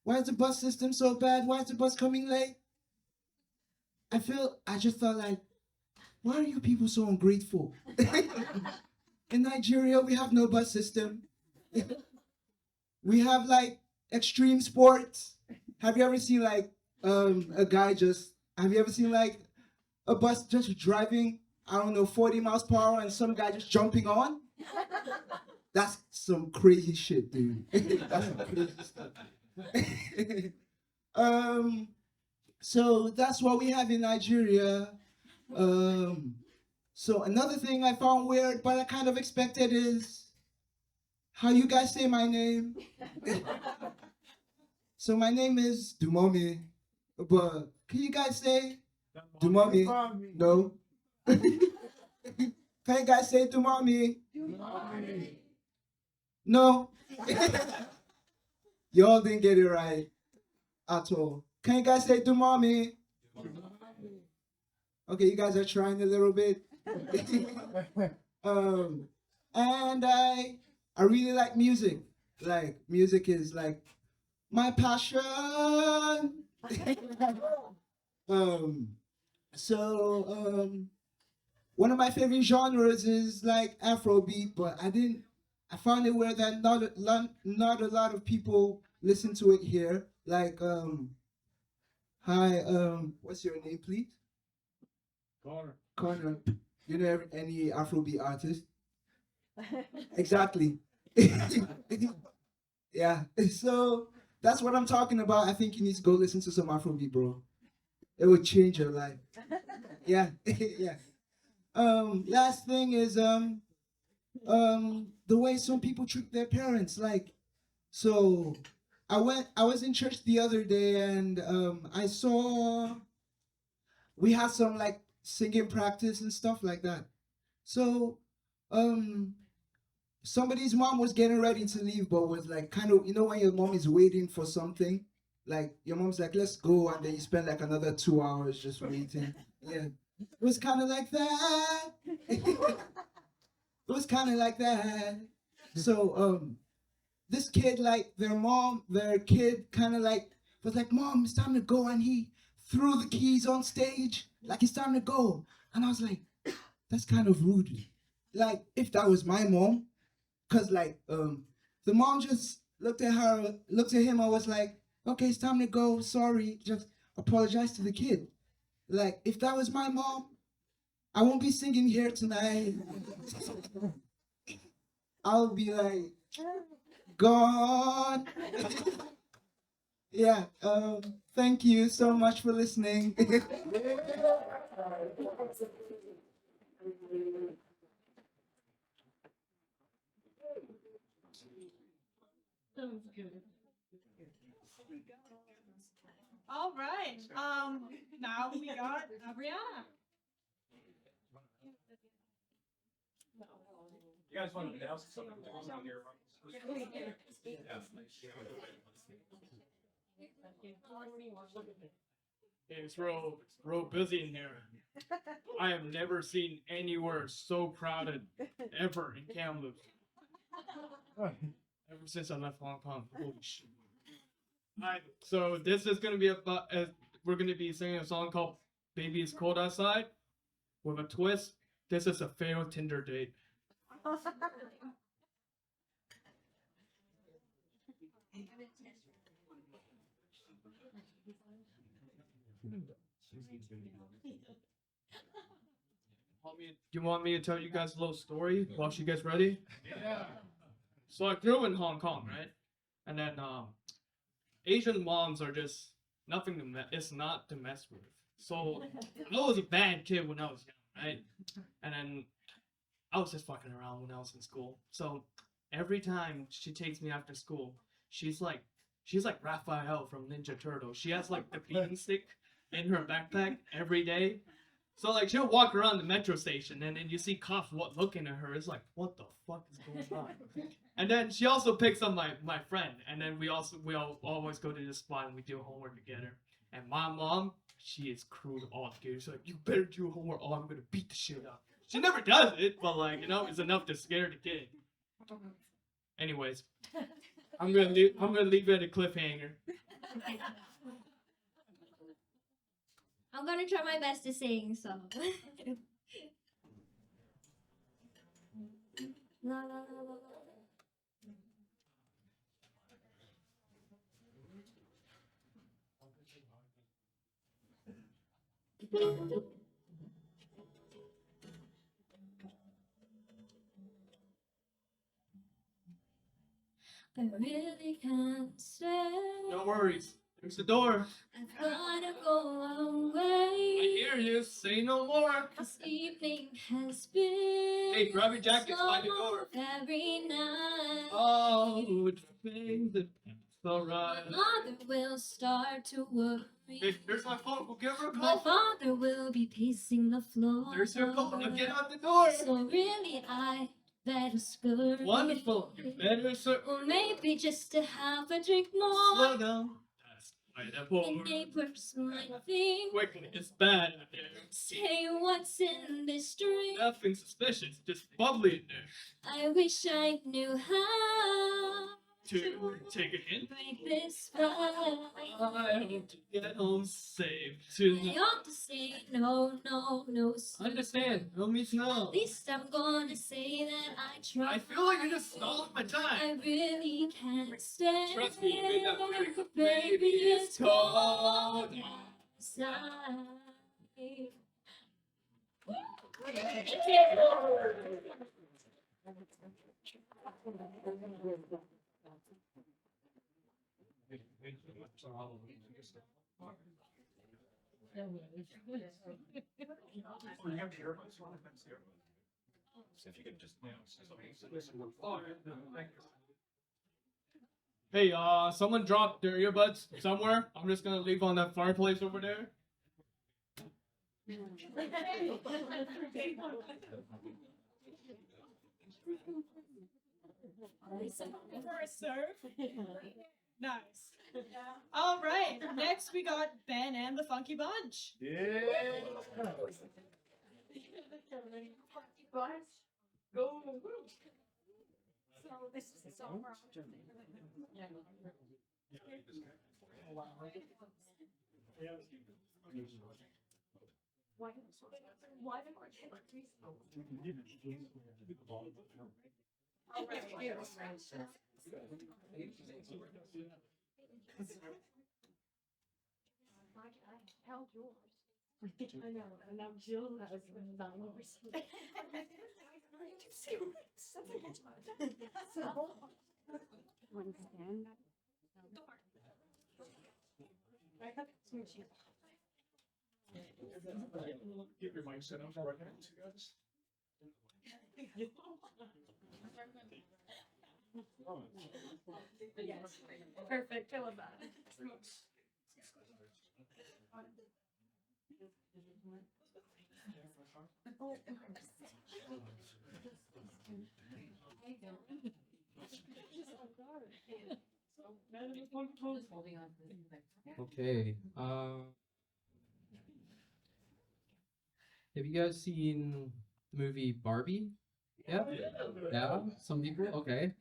why is the bus system so bad? Why is the bus coming late? I just thought like, why are you people so ungrateful? In Nigeria, we have no bus system. We have like extreme sports. Have you ever seen like have you ever seen like a bus just driving, I don't know, 40 miles per hour and some guy just jumping on? That's some crazy shit, dude. That's some crazy stuff. So that's what we have in Nigeria. So another thing I found weird, but I kind of expected is how you guys say my name. So my name is Dumami, but can you guys say Dumami? No. Can you guys say Dumami? No. Y'all didn't get it right at all. Can you guys say Dumami? Okay, you guys are trying a little bit. And I really like music. Like music is like my passion. One of my favorite genres is like Afrobeat, but I found it weird that not a lot of people listen to it here. Like, hi, what's your name, please? Connor. Connor. You know any Afrobeat artist? Exactly. Yeah. So that's what I'm talking about. I think you need to go listen to some Afrobeat, bro. It would change your life. Yeah. Yeah. Last thing is the way some people treat their parents. Like, so I was in church the other day and I saw we had some like singing practice and stuff like that. So um somebody's mom was getting ready to leave, but was like kind of, you know, when your mom is waiting for something, like your mom's like, let's go, and then you spend like another 2 hours just waiting. Yeah. It was kind of like that. It was kind of like that. So this kid, like their kid kind of like was like, Mom, it's time to go, and he threw the keys on stage like it's time to go. And I was like, that's kind of rude. Like if that was my mom, cause like the mom just looked at him and was like, okay, it's time to go, sorry, just apologize to the kid. Like if that was my mom, I won't be singing here tonight. I'll be like, gone. Yeah, thank you so much for listening. All right. Now we got Brianna. You guys want to announce something down here? It's real busy in here. I have never seen anywhere so crowded ever in Kamloops. Ever since I left Hong Kong. Holy shit. Alright, so this is gonna be about we're gonna be singing a song called Baby It's Cold Outside with a twist. This is a failed Tinder date. Do you want me to tell you guys a little story while you guys ready? Yeah. So I grew in Hong Kong, right? And then Asian moms are just nothing to it's not to mess with. So I was a bad kid when I was young, right? And then I was just fucking around when I was in school. So every time she takes me after school, she's like Raphael from Ninja Turtles. She has like the beating stick in her backpack every day. So like she'll walk around the metro station and then you see cops looking at her. It's like, what the fuck is going on? And then she also picks up my friend, and then we all always go to this spot and we do homework together. And my mom, she is cruel to all the kids. She's like, you better do homework or I'm gonna beat the shit out. She never does it, but like, you know, it's enough to scare the kid. Anyways, I'm gonna leave it at a cliffhanger. I'm gonna try my best to sing, so. La, la, la, la, la. I really can't stay. No worries. There's the door. I've gotta go away. I hear you. Say no more. This evening has been. Hey, grab your jackets by the door. Every night. Oh, it's baby. It's alright. My mother will start to worry. Hey, here's my phone. We'll give her a My call. father will be pacing the floor. There's your phone. Now get out the door. So really, I better scurry. Wonderful. You better sir. Or maybe just to have a drink more. Slow down. That's right. That The poor. neighbors might think. Quickly, it's bad in there. Say what's in this drink. Nothing suspicious. Just bubbly in there. I wish I knew how To take a hint. break this fight. I hope to get home safe I tonight. ought to say no, no, no. Understand? No means no. At least I'm gonna say that I tried. I feel like you're just stalling my I time. really can't stay. Trust me, you made that lyric. Baby, it's cold outside. Hey, someone dropped their earbuds somewhere. I'm just gonna leave on that fireplace over there. For a serve. Nice. All right. Next, we got Ben and the Funky Bunch. Yeah. Go. So this is the song we're I held yours. I know, and now Jill has yours. Understand that? I have some issues. Get your mic set up right next to you guys. Yes, perfect. I love that. Okay. Have you guys seen the movie Barbie? Yeah? Yeah? Some people? Okay.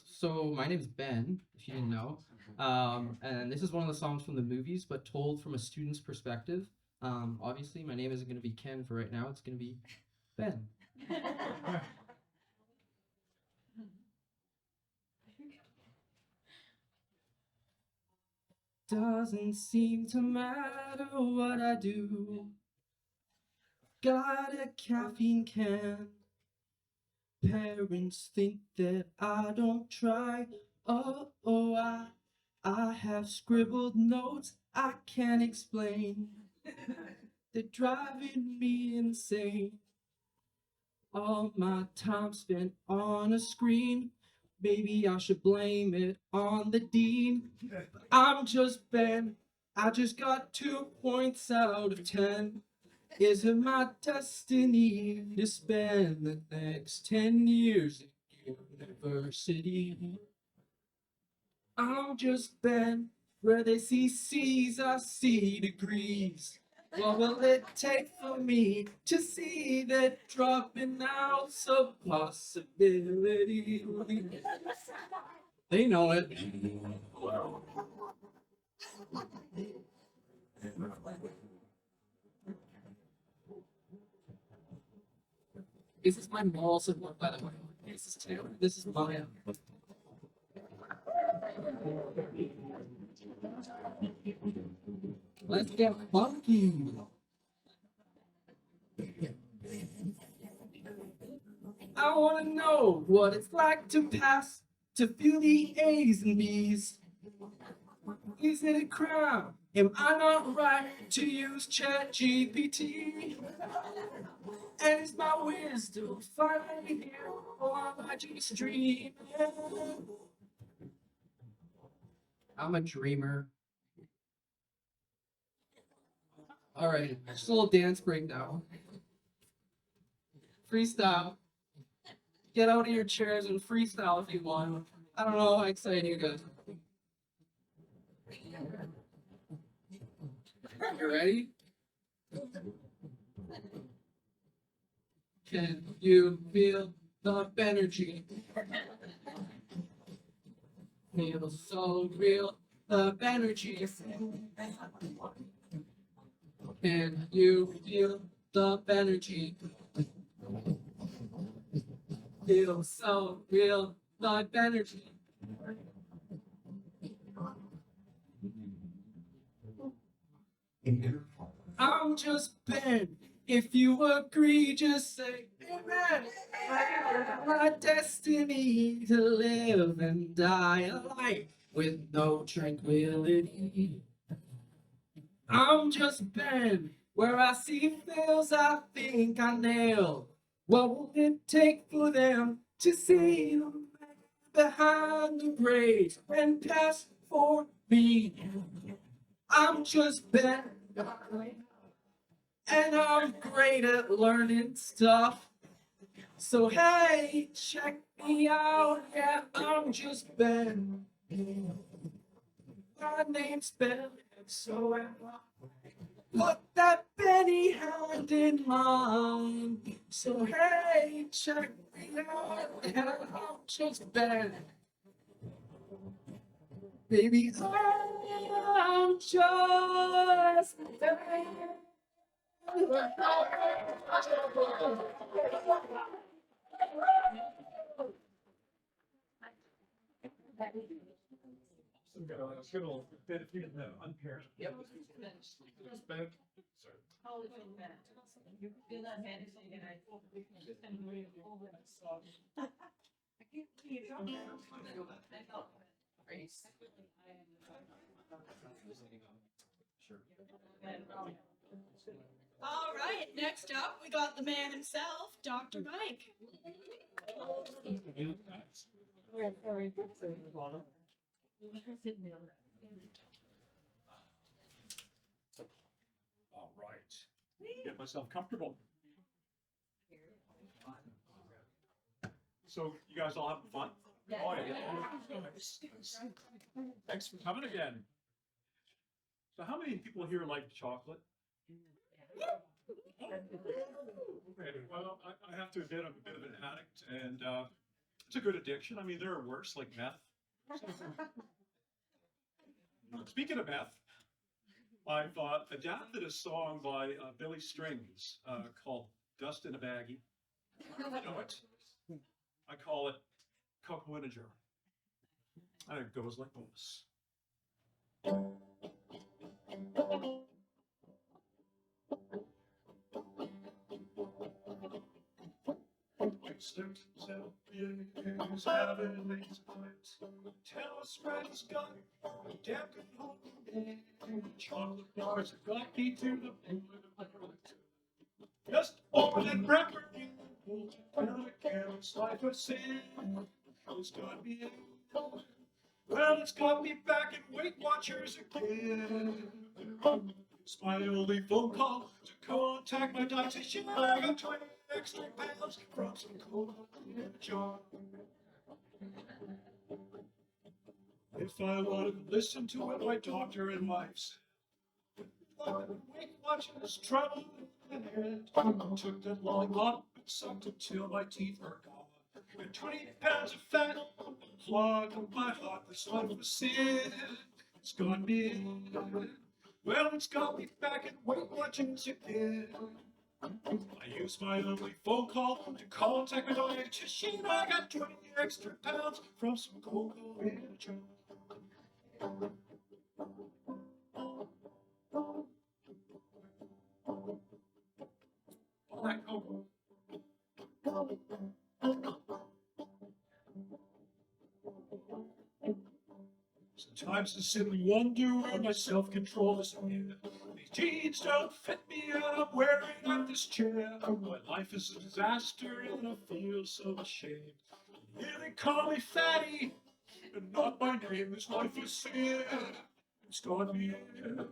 So my name's Ben, if you didn't know. And this is one of the songs from the movies, but told from a student's perspective. Obviously, my name isn't going to be Ken for right now. It's going to be Ben. Doesn't seem to matter what I do. Got a caffeine can. Parents think that I don't try. I have scribbled notes I can't explain. They're driving me insane. All my time spent on a screen. Maybe I should blame it on the dean. But I'm just Ben. I just got 2 points out of 10. Is it my destiny to spend the next 10 years in university? I'm just Ben. Where they see C's, I see degrees. What will it take for me to see that dropping out's a possibility? They know it. This is my mall support, by the way. This is Taylor. This is Maya. Let's get funky. I want to know what it's like to pass, to feel the A's and B's. Is it a crime? Am I not right to use ChatGPT? And is my wisdom finally here, or am I just dreaming? I'm a dreamer. All right, just a little dance break now. Freestyle. Get out of your chairs and freestyle if you want. I don't know how excited you guys are. You ready? Can you feel the energy? Feel so real, the energy. Can you feel the energy? Feel so real, the energy. I'm just Ben. If you agree, just say my destiny to live and die a life with no tranquility. I'm just bent where I see fails I think I nail. What will it take for them to see them behind the grave and pass for me? I'm just bent and I'm great at learning stuff. So hey, check me out, yeah, I'm just Ben. My name's Ben, so am I. Put that Benny hand in mine. So hey, check me out, yeah, I'm just Ben. Baby, I'm just Ben. Yep. All right, next up, we got the man himself, Dr. Mike. All right. Get myself comfortable. So you guys all having fun? Oh, yeah. Thanks for coming again. So how many people here like chocolate? Okay, well, I have to admit I'm a bit of an addict, and it's a good addiction. I mean, there are worse, like meth. Speaking of meth, I've adapted a song by Billy Strings called Dust in a Baggie. You know it? I call it Cocoa in a Jar. And it goes like this. Is having things right. Tell us right has got a damn good home. Chocolate bars have got me to the point. Just open that record and tell the careless life of sin. It's got me in. Well, it's got me back in Weight Watchers again. It's my only phone call to contact my dietitian. I got 20 extra pounds from some cold in a jar. If I wanted to listen to what my doctor and wife said, Weight Watchers trouble ahead. Took that lollipop and sucked it till my teeth are gone. And 20 pounds of fat clogged up my heart. This life was sin. It's got me in. Well, it's got me back in Weight Watchers again. I used my only phone call to contact my dietitian. I got 20 extra pounds from some cocoa in a jar. Black cocoa. Sometimes I simply wonder where my self-control is in. These jeans don't fit me and I'm wearing out this chair. My life is a disaster and I feel so ashamed. Here they call me fatty, and not my name. This life is sin. It's got me in.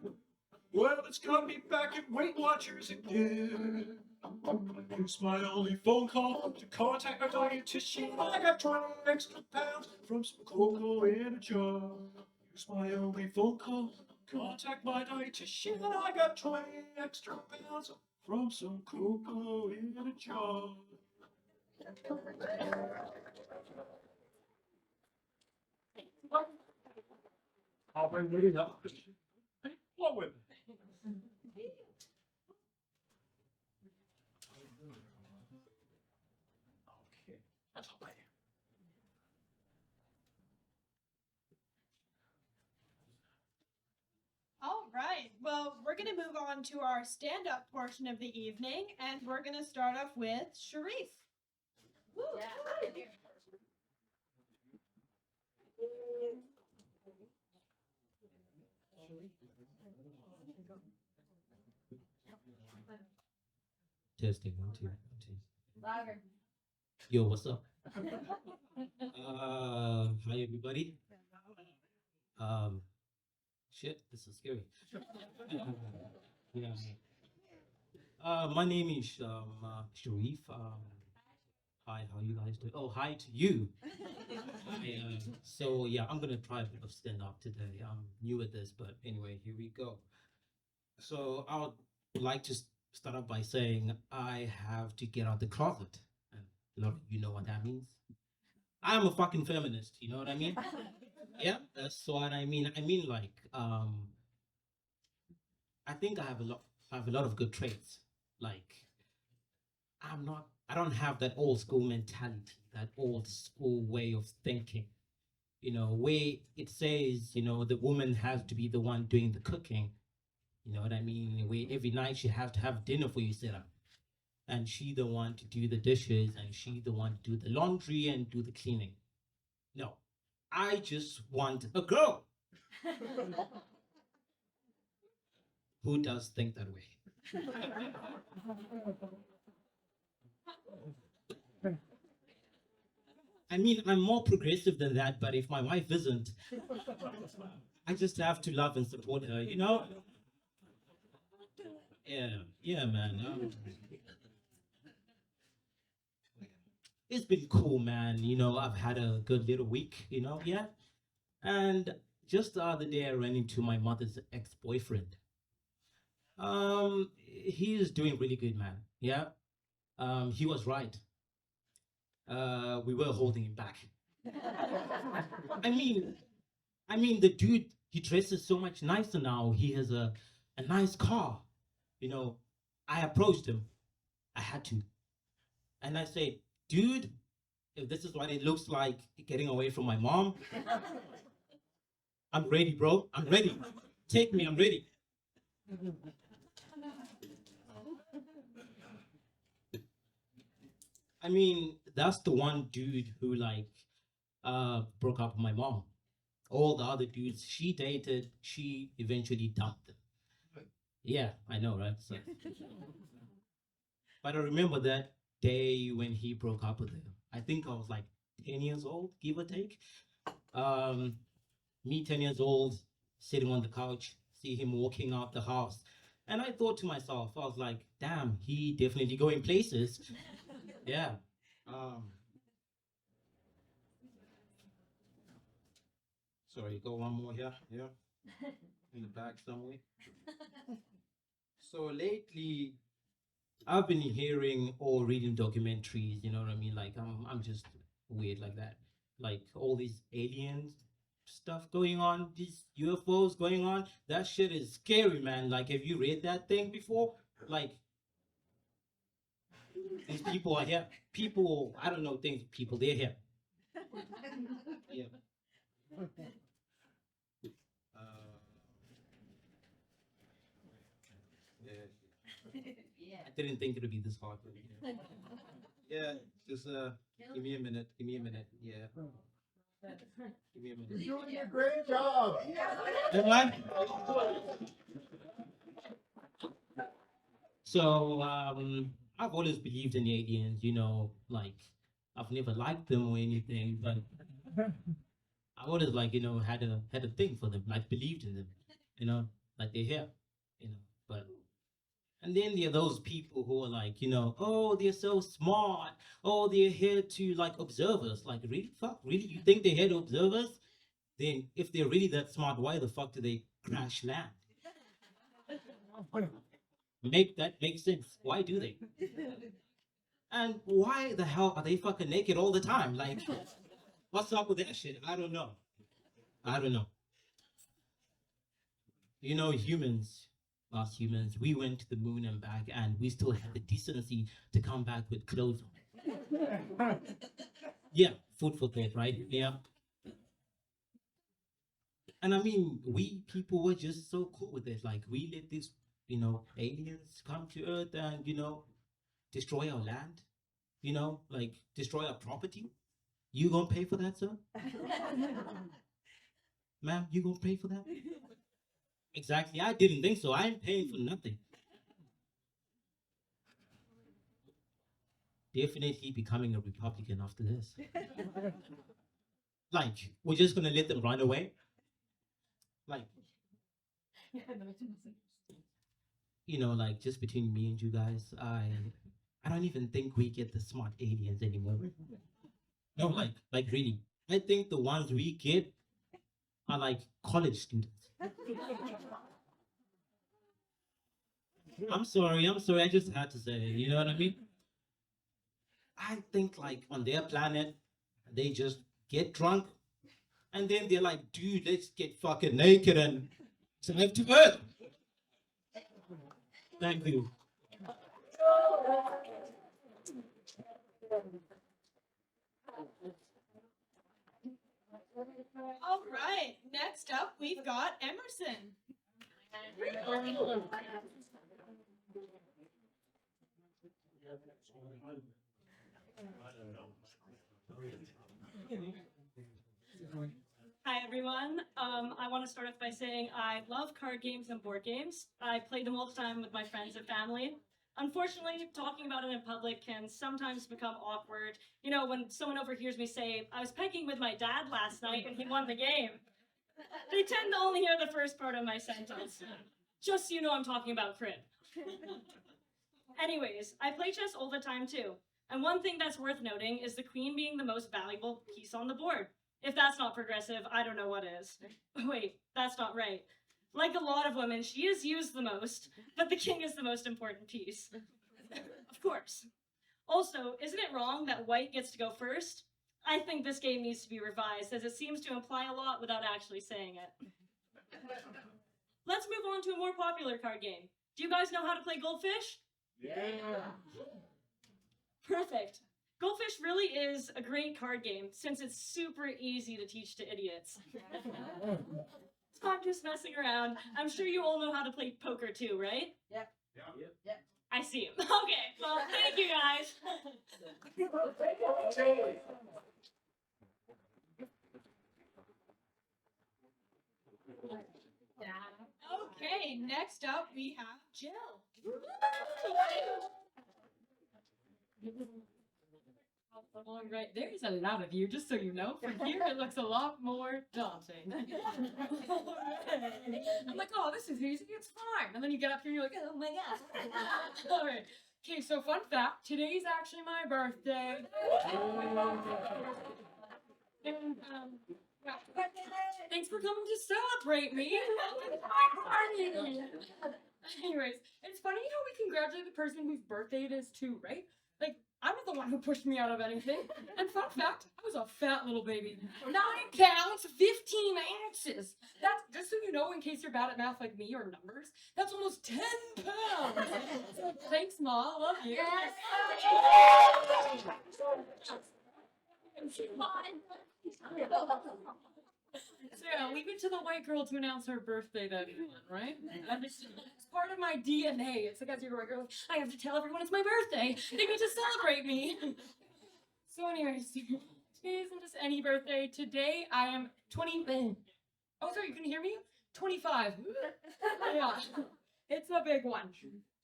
Well, it's got me back at Weight Watchers again. I used my only phone call to contact my dietitian. I got 20 extra pounds from some cocoa in a jar. Use my only phone call to contact my dietitian. I got 20 extra pounds from some cocoa in a jar. I'll bring it up. Hey, what with it? Okay, that's all I am. All right, well, we're going to move move on to our stand-up portion of the evening, and we're gonna start off with Sharif. Testing, 1, 2, 1, 2. Louder. Yo, what's up? Hi everybody. Shit, this is scary. Yeah. My name is Sharif. Hi, how you guys doing? Oh, hi to you. So yeah, I'm gonna try a bit of stand up today. I'm new at this, but anyway, here we go. So I would like to start off by saying I have to get out the closet. And a lot of you know what that means. I'm a fucking feminist, you know what I mean? Yeah, that's what I mean. I mean, like, I think I have a lot of good traits. Like, I don't have that old school mentality, that old school way of thinking. You know, where it says, you know, the woman has to be the one doing the cooking. You know what I mean? Where every night she has to have dinner for you, Sarah. And she the one to do the dishes, and she the one to do the laundry and do the cleaning. No, I just want a girl who does think that way. I mean, I'm more progressive than that, but if my wife isn't, I just have to love and support her, you know? Yeah, man. It's been cool, man. You know, I've had a good little week, you know, yeah. And just the other day, I ran into my mother's ex-boyfriend. He is doing really good, man. Yeah. He was right. We were holding him back. I mean, the dude, he dresses so much nicer now. He has a nice car. You know, I approached him. I had to. And I said, dude, if this is what it looks like getting away from my mom, I'm ready, bro. I'm ready. Take me, I'm ready. I mean, that's the one dude who like broke up with my mom. All the other dudes she dated, she eventually dumped them. Yeah, I know, right? So, but I remember that day when he broke up with her. I think I was like 10 years old, give or take. Me 10 years old, sitting on the couch, see him walking out the house. And I thought to myself, I was like, damn, he definitely going places. Yeah. Sorry, go one more here. Yeah. In the back somewhere. So lately, I've been hearing or reading documentaries, you know what I mean? Like I'm just weird like that. Like all these aliens stuff going on, these UFOs going on. That shit is scary, man. Like, have you read that thing before? Like, these people are here. People, I don't know things, people, they're here. Yeah. Yeah. I didn't think it would be this hard. Yeah, just give me a minute. Give me a minute. Yeah. Give me a minute. You're doing a great job. Everyone? So, I've always believed in aliens, you know, like, I've never liked them or anything, but I always, like, you know, had a thing for them, like, believed in them, you know, like, they're here, you know, but, and then there are those people who are like, you know, oh, they're so smart, oh, they're here to, like, observe us, like, really, fuck, really, you think they're here to observe us? Then, if they're really that smart, why the fuck do they crash land? Make sense. Why do they? And why the hell are they fucking naked all the time? Like, what's up with that shit? I don't know. I don't know. You know, us humans, we went to the moon and back, and we still had the decency to come back with clothes on. Yeah, food for thought, right? Yeah. And I mean, we people were just so cool with it. Like, we let these aliens come to Earth and, destroy our land, like destroy our property, you gonna pay for that, sir? Ma'am, you gonna pay for that? Exactly. I didn't think so. I ain't paying for nothing. Definitely becoming a Republican after this. Like, we're just gonna let them run away? Like, like just between me and you guys, I don't even think we get the smart aliens anymore. No, like really. I think the ones we get are like college students. I'm sorry, I just had to say it, you know what I mean? I think like on their planet, they just get drunk and then they're like, dude, let's get fucking naked and drive to Earth. Thank you. All right, next up we've got Emerson. Hi everyone. I want to start off by saying I love card games and board games. I play them all the time with my friends and family. Unfortunately, talking about it in public can sometimes become awkward. When someone overhears me say, I was pegging with my dad last night and he won the game. They tend to only hear the first part of my sentence. Just so you know I'm talking about crib. Anyways, I play chess all the time too. And one thing that's worth noting is the queen being the most valuable piece on the board. If that's not progressive, I don't know what is. Wait, that's not right. Like a lot of women, she is used the most, but the king is the most important piece. Of course. Also, isn't it wrong that white gets to go first? I think this game needs to be revised, as it seems to imply a lot without actually saying it. Let's move on to a more popular card game. Do you guys know how to play Goldfish? Yeah. Perfect. Goldfish really is a great card game since it's super easy to teach to idiots. I'm just messing around. I'm sure you all know how to play poker too, right? Yep. Yep. I see. Okay, well, thank you guys. Okay, next up we have Jill. All right, there's a lot of you, just so you know. From here, it looks a lot more daunting. I'm like, oh, this is easy, it's fine. And then you get up here and you're like, oh my god. All right. Okay, so fun fact, today's actually my birthday. And, yeah. Thanks for coming to celebrate me. Anyways, it's funny how we congratulate the person whose birthday it is too, right? Like, I'm not the one who pushed me out of anything. And fun fact, I was a fat little baby. 9 pounds, 15 ounces. That's, just so you know, in case you're bad at math like me or numbers, that's almost 10 pounds. So thanks, Ma. Love you. Yes. So yeah, leave it to the white girl to announce her birthday then, right? It's part of my DNA. It's like as you're a white girl, I have to tell everyone it's my birthday. They need to celebrate me. So anyways, today isn't just any birthday. Today I am 20. Oh, sorry, you can hear me? 25. Yeah, it's a big one.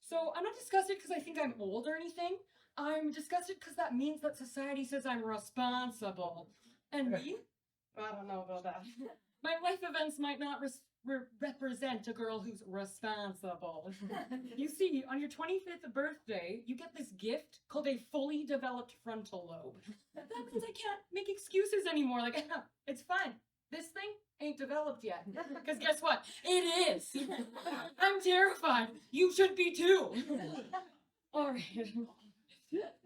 So I'm not disgusted because I think I'm old or anything. I'm disgusted because that means that society says I'm responsible. And me? I don't know about that. My life events might not represent a girl who's responsible. You see, on your 25th birthday, you get this gift called a fully developed frontal lobe. That means I can't make excuses anymore. Like, it's fine. This thing ain't developed yet. Because guess what? It is. I'm terrified. You should be too. All right.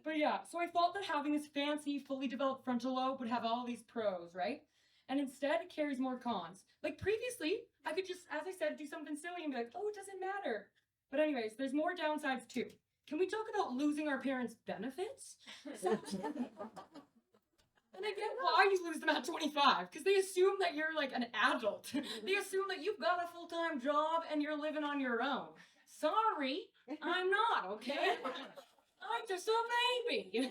But yeah, so I thought that having this fancy, fully developed frontal lobe would have all these pros, right? And instead, it carries more cons. Like previously, I could just, as I said, do something silly and be like, oh, it doesn't matter. But anyways, there's more downsides too. Can we talk about losing our parents' benefits? And I get why you lose them at 25, because they assume that you're like an adult. They assume that you've got a full-time job and you're living on your own. Sorry, I'm not, okay? I'm just a baby.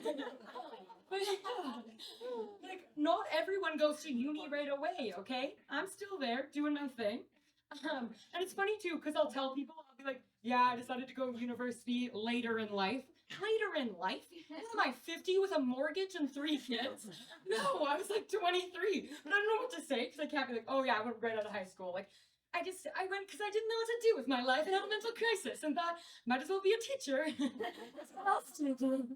Like, not everyone goes to uni right away, okay? I'm still there doing my thing. And it's funny too, because I'll tell people, I'll be like, yeah, I decided to go to university later in life. Later in life? What am I, 50 with a mortgage and 3 kids? No, I was like 23. But I don't know what to say, because I can't be like, oh yeah, I went right out of high school. Like, I went because I didn't know what to do with my life and had a mental crisis and thought, might as well be a teacher. What else to do?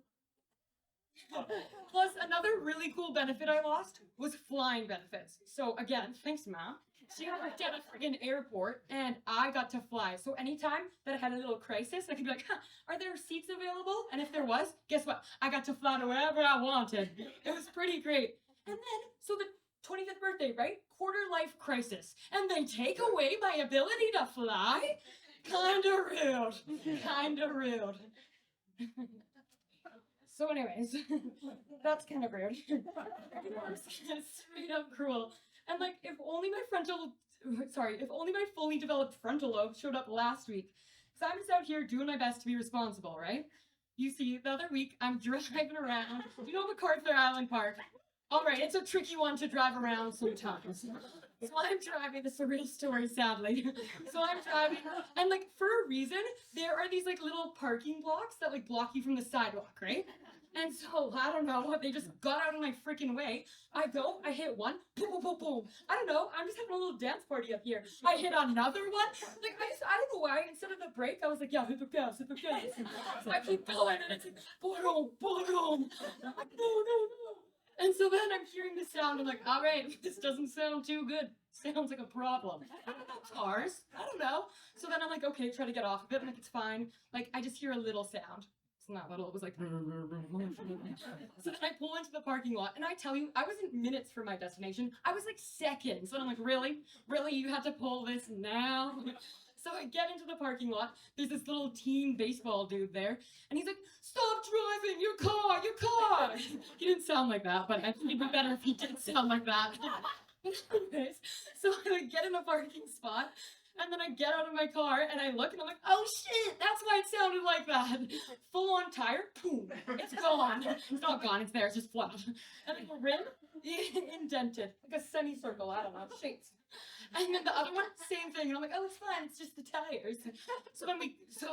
Plus, another really cool benefit I lost was flying benefits. So again, thanks, Mom. She worked at a friggin' airport, and I got to fly. So anytime that I had a little crisis, I could be like, huh, are there seats available? And if there was, guess what? I got to fly to wherever I wanted. It was pretty great. And then, so the 25th birthday, right? Quarter life crisis. And they take away my ability to fly? Kinda rude. Kinda rude. So anyways, that's kind of rude. Straight up cruel. And like, if only my fully developed frontal lobe showed up last week. Because I'm just out here doing my best to be responsible, right? You see, the other week, I'm driving around. You know MacArthur Island Park? All right, it's a tricky one to drive around sometimes. So I'm driving, this is a real story, sadly. So I'm driving, and like, for a reason, there are these like little parking blocks that like block you from the sidewalk, right? And so, I don't know, they just got out of my freaking way. I hit one, boom, boom, boom, boom. I don't know, I'm just having a little dance party up here. I hit another one. Like, I don't know why, instead of the brake, I was like, yeah, hit the gas, hit the gas. So I keep going, and it's like, boom, boom. I'm like, no. And so then I'm hearing the sound, I'm like, all right, this doesn't sound too good. Sounds like a problem. I don't know cars. I don't know. So then I'm like, okay, try to get off of it. I'm like, it's fine. Like, I just hear a little sound. It's not little, it was like. So then I pull into the parking lot, and I tell you, I wasn't minutes from my destination. I was like seconds. So I'm like, really? Really? You had to pull this now? So I get into the parking lot. There's this little teen baseball dude there. And he's like, stop driving, your car. He didn't sound like that, but I think it'd be better if he did sound like that. Anyways, so I like, get in a parking spot. And then I get out of my car and I look and I'm like, oh shit, that's why it sounded like that. Full on tire, boom, it's gone. It's not gone, it's there, it's just flat. And then the rim, indented, like a semicircle, I don't know, shapes. And then the other one, same thing. And I'm like, oh, it's fine, it's just the tires. So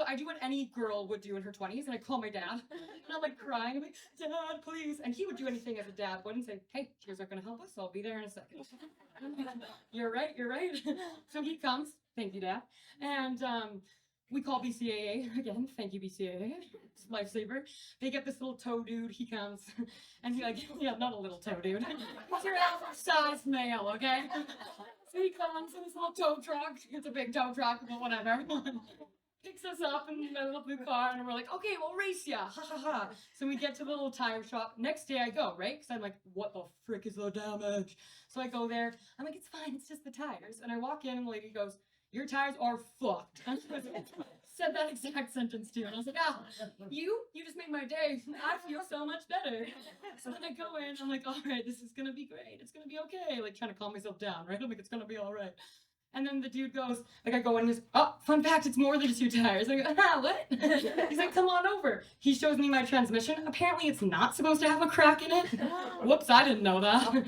I do what any girl would do in her 20s, and I call my dad. And I'm like crying, I'm like, Dad, please. And he would do anything as a dad would and say, hey, tears aren't gonna help us, so I'll be there in a second. You're right. So he comes, thank you, Dad. And we call BCAA again. Thank you, BCAA. It's a lifesaver. They get this little tow dude. He comes, and he like, yeah, not a little tow dude. He's your average size male, okay? So he comes in his little tow truck. It's a big tow truck, but whatever. Picks us up in the middle of the car, and we're like, okay, we'll race ya. Ha ha ha. So we get to the little tire shop. Next day I go, right? Because I'm like, what the frick is the damage? So I go there. I'm like, it's fine. It's just the tires. And I walk in, and the lady goes, your tires are fucked. And said that exact sentence too. And I was like, you just made my day. I feel so much better. So then I go in, I'm like, all right, this is gonna be great. It's gonna be okay. Like trying to calm myself down, right? I'm like, it's gonna be all right. And then the dude goes, like I go in and he's, oh, fun fact, it's more than just 2 tires. I go, what? He's like, come on over. He shows me my transmission. Apparently it's not supposed to have a crack in it. Whoops, I didn't know that.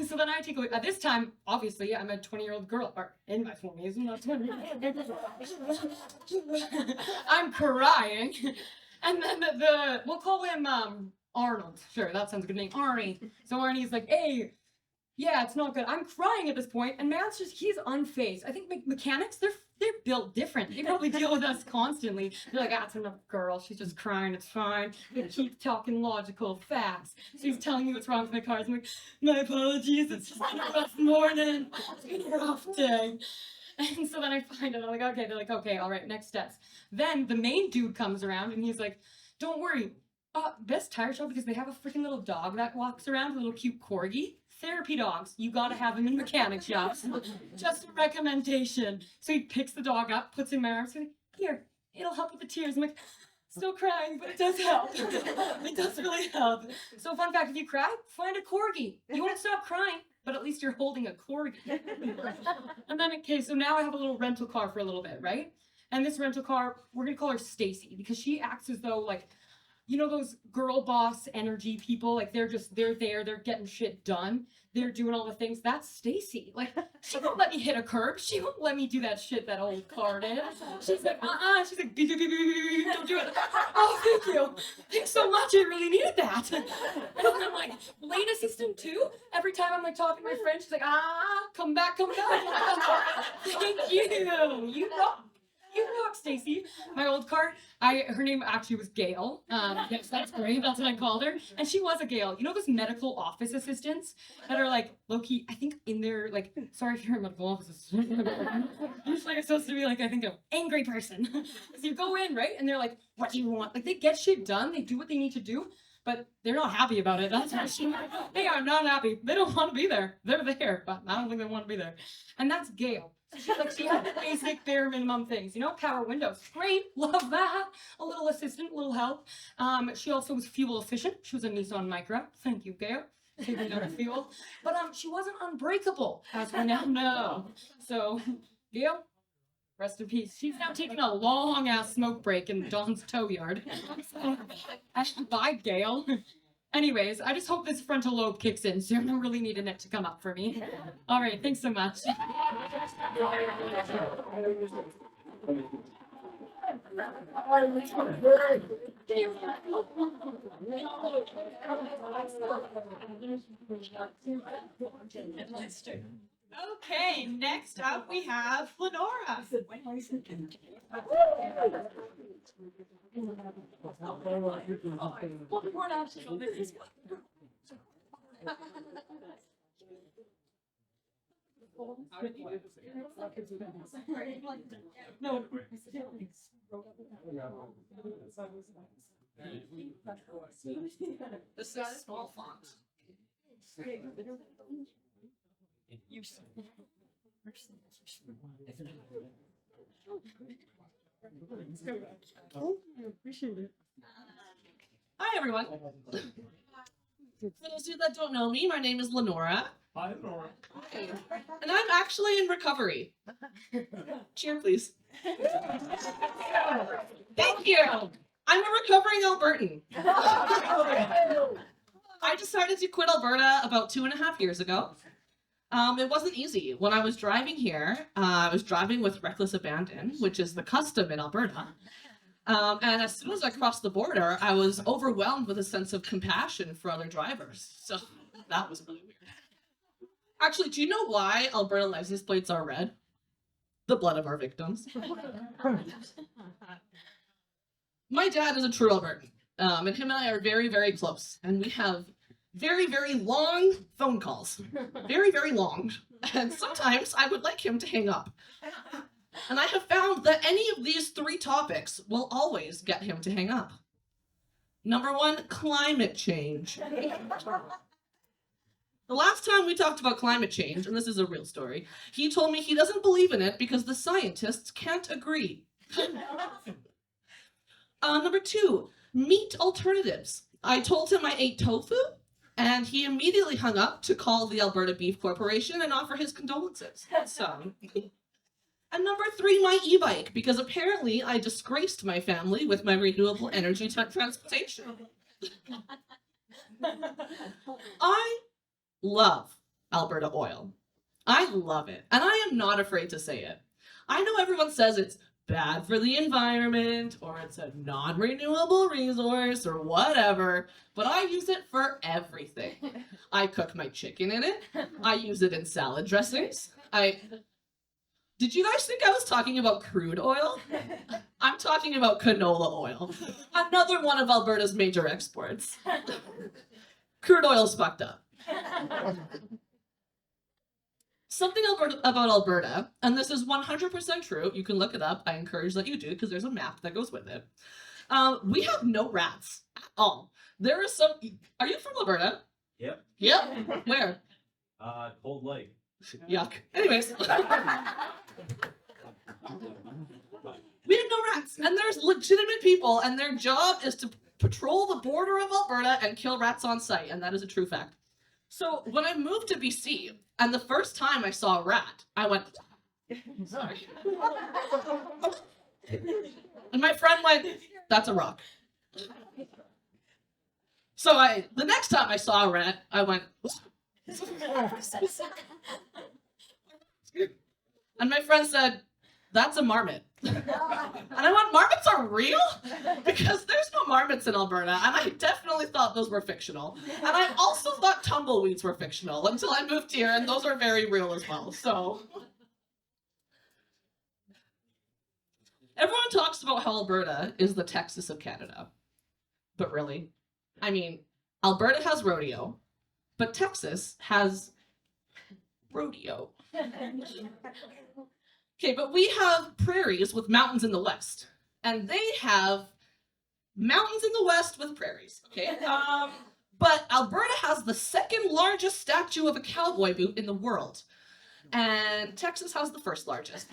So then I take away, at this time, obviously, I'm a 20-year-old girl, or in my 20s, I'm not 20. I'm crying. And then we'll call him Arnold. Sure, that sounds a good name. Arnie. So Arnie's like, hey, yeah, it's not good. I'm crying at this point, and Matt's he's unfazed. I think mechanics, they're built different. They probably deal with us constantly. They're like, it's enough, girl. She's just crying. It's fine. They keep talking logical facts. So he's telling me what's wrong with my car. I'm like, my apologies. It's just been a rough morning. It's been a rough day. And so then I find it. I'm like, okay. They're like, okay, all right, next steps. Then the main dude comes around, and he's like, don't worry. Best tire shop because they have a freaking little dog that walks around, a little cute corgi. Therapy dogs, you gotta have them in mechanic shops. Just a recommendation. So he picks the dog up, puts it in my arms, and here, it'll help with the tears. I'm like, still crying, but it does help. It does really help. So fun fact, if you cry, find a corgi. You won't stop crying, but at least you're holding a corgi. And then, okay, so now I have a little rental car for a little bit, right? And this rental car, we're gonna call her Stacy because she acts as though like, you know, those girl boss energy people, like they're there, they're getting shit done. They're doing all the things. That's Stacy. Like, she won't let me hit a curb. She won't let me do that shit that old car did. She's like, She's like, beep, beep, beep, beep, don't do it. Oh, thank you. Thanks so much. I really needed that. And I'm like, lane assistant too? Every time I'm like talking to my friend, she's like, come back, come back. Thank you. You rock. You rock, Stacy. My old car, her name actually was Gail. Yes, that's great. That's what I called her. And she was a Gail. You know those medical office assistants that are like low-key, I think in their like, sorry if you're a medical office assistant. It's like supposed to be like, I think an angry person. So you go in, right? And they're like, what do you want? Like they get shit done, they do what they need to do, but they're not happy about it. That's for sure. They are not happy. They don't want to be there. They're there, but I don't think they want to be there. And that's Gail. She had the basic bare minimum things, you know, power windows. Great, love that. A little assistant, a little help. She also was fuel efficient. She was a Nissan Micra. Thank you, Gail. Saving on fuel. But she wasn't unbreakable, as we now know. So, Gail, rest in peace. She's now taking a long ass smoke break in Dawn's tow yard. Bye, Gail. Anyways, I just hope this frontal lobe kicks in soon. I'm really needing it to come up for me. All right, thanks so much. Okay, next up we have Lenora. No. This is small font. Hi, everyone. For those of you that don't know me, my name is Lenora. Hi, Lenora. And I'm actually in recovery. Cheer, please. Thank you. I'm a recovering Albertan. I decided to quit Alberta about 2.5 years ago. It wasn't easy. When I was driving here, I was driving with reckless abandon, which is the custom in Alberta. And as soon as I crossed the border, I was overwhelmed with a sense of compassion for other drivers. So that was really weird. Actually, do you know why Alberta license plates are red? The blood of our victims. My dad is a true Albertan, and him and I are very, very close, and we have very, very long phone calls. Very, very long. And sometimes I would like him to hang up. And I have found that any of these 3 topics will always get him to hang up. Number 1, climate change. The last time we talked about climate change, and this is a real story, he told me he doesn't believe in it because the scientists can't agree. Number 2, meat alternatives. I told him I ate tofu, and he immediately hung up to call the Alberta Beef Corporation and offer his condolences. So, and number 3, my e-bike, because apparently I disgraced my family with my renewable energy transportation. I love Alberta oil. I love it, and I am not afraid to say it. I know everyone says it's bad for the environment, or it's a non-renewable resource, or whatever, but I use it for everything. I cook my chicken in it. I use it in salad dressings. Did you guys think I was talking about crude oil? I'm talking about canola oil, another one of Alberta's major exports. Crude oil's fucked up. Something about Alberta, and this is 100% true, you can look it up, I encourage that you do, because there's a map that goes with it. We have no rats at all. There is some, are you from Alberta? Yep. Yep. Where? Cold Lake. Yuck. Anyways. We have no rats, and there's legitimate people, and their job is to patrol the border of Alberta and kill rats on site, and that is a true fact. So when I moved to BC, and the first time I saw a rat, I went, sorry. And my friend went, "That's a rock." So the next time I saw a rat, I went, and my friend said, "That's a marmot." And I went, "Marmots are real?" Because there's no marmots in Alberta, and I definitely thought those were fictional. And I also thought tumbleweeds were fictional until I moved here, and those are very real as well. So everyone talks about how Alberta is the Texas of Canada. But really, I mean, Alberta has rodeo, but Texas has rodeo. Okay, but we have prairies with mountains in the west, and they have mountains in the west with prairies. Okay, but Alberta has the second largest statue of a cowboy boot in the world, and Texas has the first largest.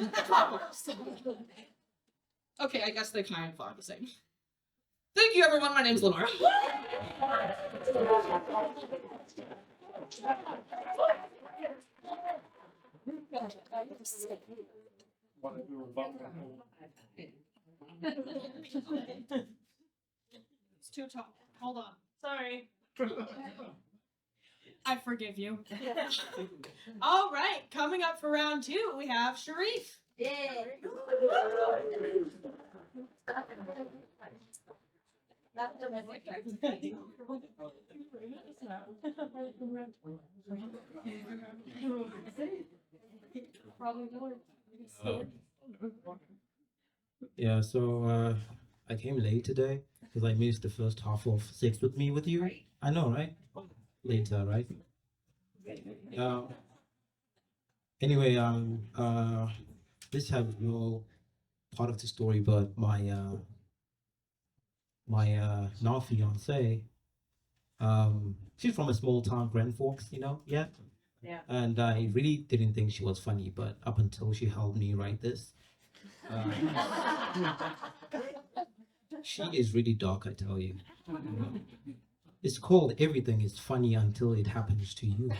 Okay, I guess they kind of are the same. Thank you, everyone. My name is Lenora. It's too tall. Hold on. Sorry. I forgive you. All right, coming up for round 2, we have Sharif. Yeah, so I came late today because I missed the first half of Sex with Me with you. I know, right? Later, right? Yeah. Anyway, this have no part of the story, but my now fiance, she's from a small town, Grand Forks, yeah. Yeah. And I really didn't think she was funny, but up until she helped me write this, she is really dark, I tell you. It's called Everything is Funny Until It Happens to You.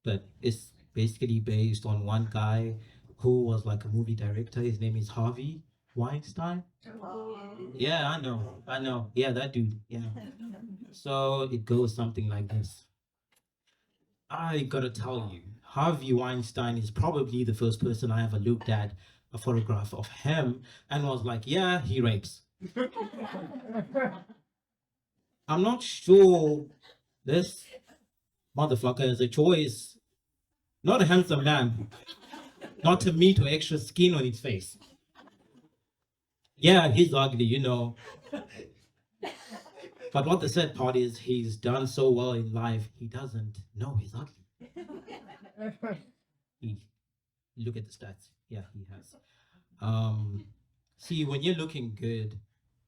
But it's basically based on one guy who was like a movie director. His name is Harvey Weinstein. Yeah, I know. Yeah, that dude. Yeah. So it goes something like this. I gotta tell you, Harvey Weinstein is probably the first person I ever looked at a photograph of him and was like, yeah, he rapes. I'm not sure this motherfucker is a choice. Not a handsome man. Not a meat or extra skin on his face. Yeah, he's ugly, But what the sad part is, he's done so well in life, he doesn't know he's ugly. Look at the stats. Yeah, he has. See, when you're looking good,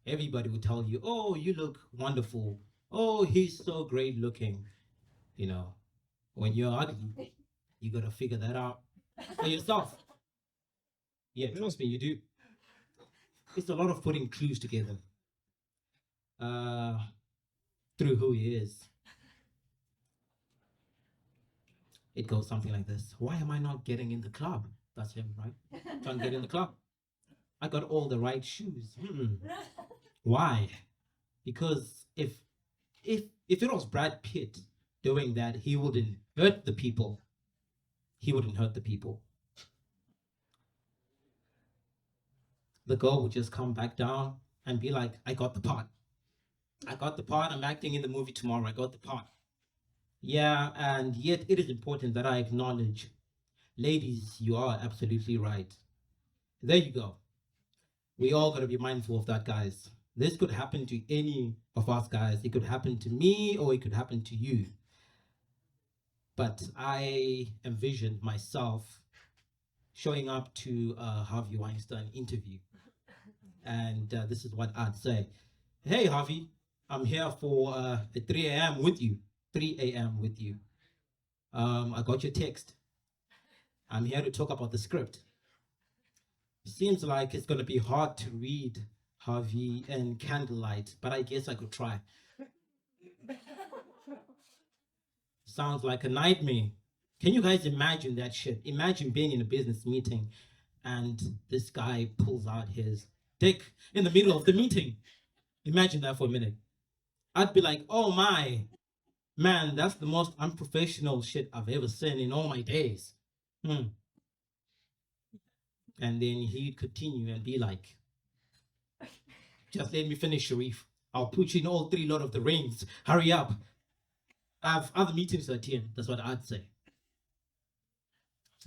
everybody will tell you, oh, you look wonderful. Oh, he's so great looking. When you're ugly, you gotta figure that out for yourself. Yeah, trust me, you do. It's a lot of putting clues together through who he is. It goes something like this. Why am I not getting in the club? That's him, right? Trying to get in the club. I got all the right shoes. Why? Because if it was Brad Pitt doing that, he wouldn't hurt the people. He wouldn't hurt the people. The girl would just come back down and be like, I got the part. I got the part. I'm acting in the movie tomorrow. I got the part. Yeah, and yet it is important that I acknowledge, ladies, you are absolutely right. There you go. We all got to be mindful of that, guys. This could happen to any of us, guys. It could happen to me or it could happen to you. But I envisioned myself showing up to a Harvey Weinstein interview. And this is what I'd say. Hey, Harvey, I'm here for 3 a.m. with you. 3 a.m. with you. I got your text. I'm here to talk about the script. Seems like it's going to be hard to read, Harvey, in candlelight, but I guess I could try. Sounds like a nightmare. Can you guys imagine that shit? Imagine being in a business meeting and this guy pulls out his dick in the middle of the meeting. Imagine that for a minute. I'd be like, oh my, man, that's the most unprofessional shit I've ever seen in all my days. And then he'd continue and be like, just let me finish, Sharif. I'll put you in all 3 Lord of the Rings. Hurry up. I have other meetings at 10. That's what I'd say.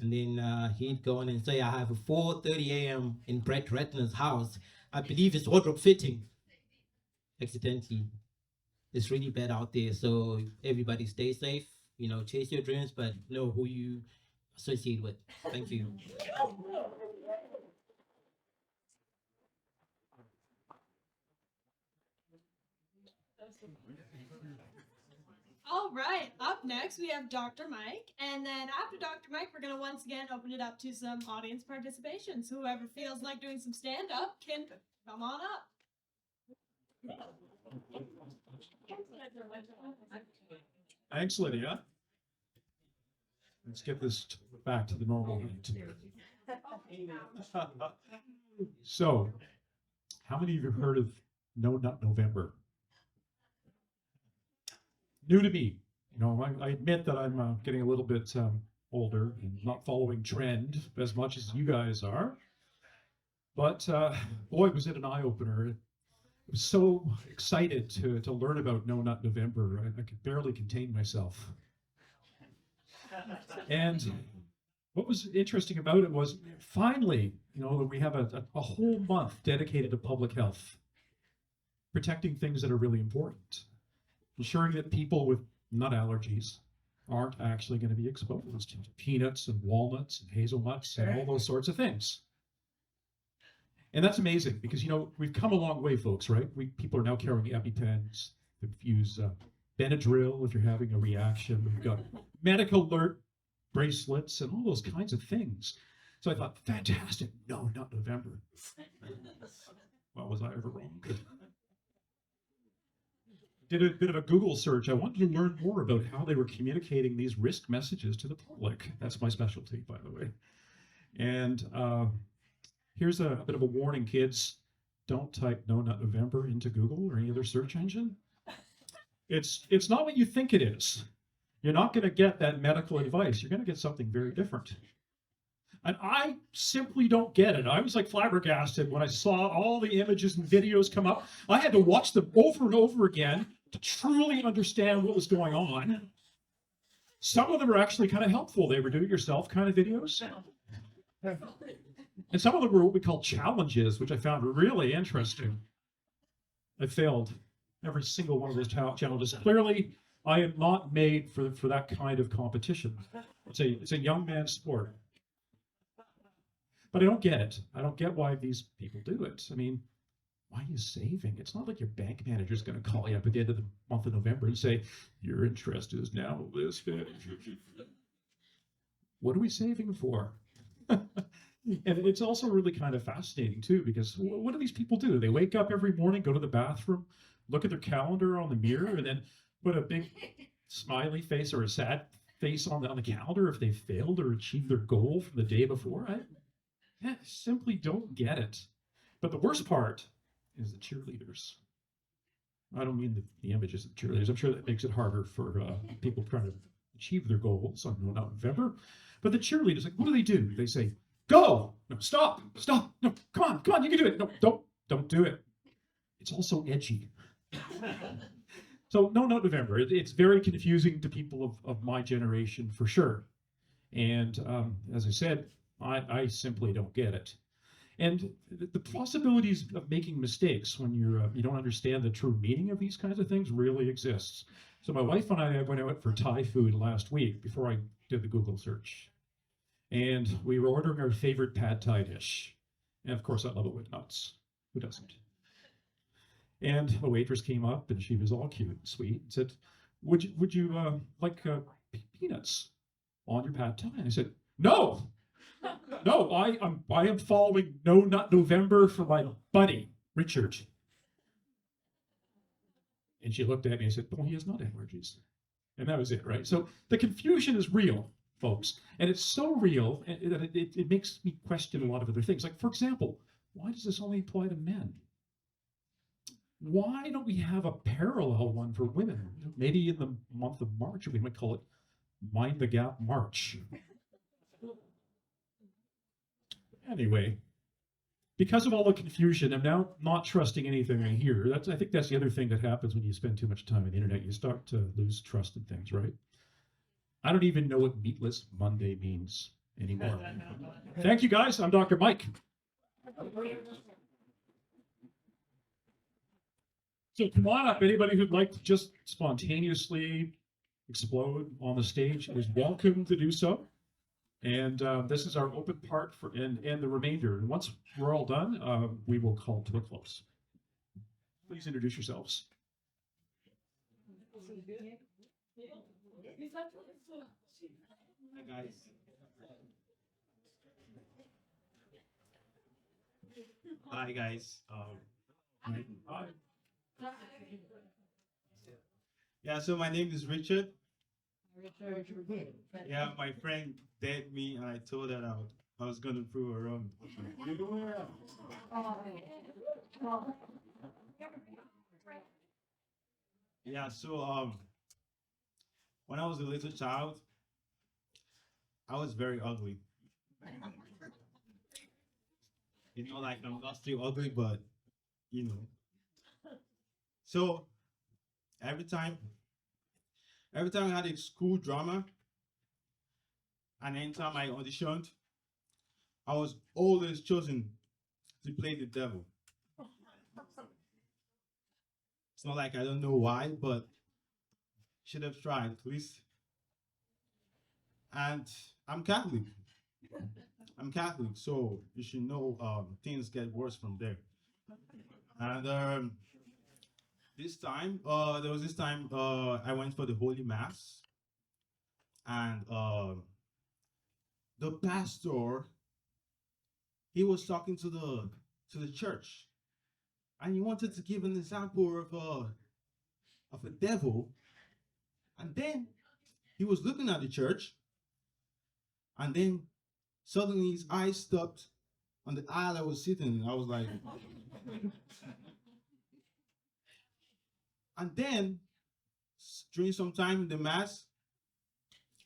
And then he'd go on and say, I have a 4:30 a.m. in Brett Ratner's house. I believe it's wardrobe fitting. Accidentally. It's really bad out there. So everybody stay safe. You know, chase your dreams, but know who you associate with. Thank you. All right, up next we have Dr. Mike, and then after Dr. Mike, we're gonna once again open it up to some audience participation. So whoever feels like doing some stand-up can come on up. Thanks, Lydia. Let's get this back to the normal height. So, how many of you have heard of No Nut November? New to me. You know, I admit that I'm getting a little bit older and not following trend as much as you guys are. But boy, was it an eye-opener. I was so excited to learn about No Nut November. I could barely contain myself. And what was interesting about it was finally, you know, we have a whole month dedicated to public health, protecting things that are really important, ensuring that people with nut allergies aren't actually going to be exposed to peanuts and walnuts and hazelnuts and all those sorts of things. And that's amazing because, you know, we've come a long way, folks, right? People are now carrying EpiPens, infuse Benadryl if you're having a reaction. We've got medical alert bracelets and all those kinds of things. So I thought, fantastic. No, not November. Well, was I ever wrong? Did a bit of a Google search. I wanted to learn more about how they were communicating these risk messages to the public. That's my specialty, by the way. And here's a bit of a warning, kids. Don't type No Nut November into Google or any other search engine. It's not what you think it is. You're not going to get that medical advice. You're going to get something very different. And I simply don't get it. I was like flabbergasted when I saw all the images and videos come up. I had to watch them over and over again to truly understand what was going on. Some of them are actually kind of helpful. They were do-it-yourself kind of videos. And some of them were what we call challenges, which I found really interesting. I failed every single one of those challenges. Clearly, I am not made for that kind of competition. It's a young man's sport. But I don't get it. I don't get why these people do it. I mean, why are you saving? It's not like your bank manager is going to call you up at the end of the month of November and say, your interest is now this. What are we saving for? And it's also really kind of fascinating, too, because what do these people do? They wake up every morning, go to the bathroom, look at their calendar on the mirror, and then put a big smiley face or a sad face on the calendar if they failed or achieved their goal from the day before. I simply don't get it. But the worst part is the cheerleaders. I don't mean the images of the cheerleaders. I'm sure that makes it harder for people trying to achieve their goals on November. But the cheerleaders, like, what do? They say, go! No, stop! No, come on, you can do it. No, don't do it. It's also edgy. So No Nut November, it's very confusing to people of my generation for sure. And as I said, I simply don't get it. And the possibilities of making mistakes when you don't understand the true meaning of these kinds of things really exists. So my wife and I went out for Thai food last week before I did the Google search. And we were ordering our favorite pad Thai dish. And of course, I love it with nuts. Who doesn't? And a waitress came up and she was all cute and sweet and said, would you like peanuts on your pad Thai? And I said, no, I am following No Nut November for my buddy, Richard. And she looked at me and said, oh, he has nut allergies. And that was it, right? So the confusion is real, folks. And it's so real that it makes me question a lot of other things. Like, for example, why does this only apply to men? Why don't we have a parallel one for women? Maybe in the month of March, we might call it Mind the Gap March. Anyway, because of all the confusion, I'm now not trusting anything I hear. I think that's the other thing that happens when you spend too much time on the internet. You start to lose trust in things, right? I don't even know what Meatless Monday means anymore. Thank you, guys. I'm Dr. Mike. So come on up. Anybody who'd like to just spontaneously explode on the stage is welcome to do so. And this is our open part and the remainder. And once we're all done, we will call to a close. Please introduce yourselves. Hi guys. Hi guys. Hi. Yeah, so my name is Richard. Yeah, my friend dared me and I told her I was gonna prove her wrong. Yeah, so when I was a little child, I was very ugly. You know, like I'm not still ugly, but you know. So every time I had a school drama, and anytime I auditioned, I was always chosen to play the devil. It's not like I don't know why, but should have tried at least. And I'm Catholic. I'm Catholic, so you should know things get worse from there. And there was this time I went for the Holy Mass, and the pastor, he was talking to the church, and he wanted to give an example of a devil, and then he was looking at the church, and then suddenly his eyes stopped on the aisle I was sitting in. I was like, and then during some time in the mass,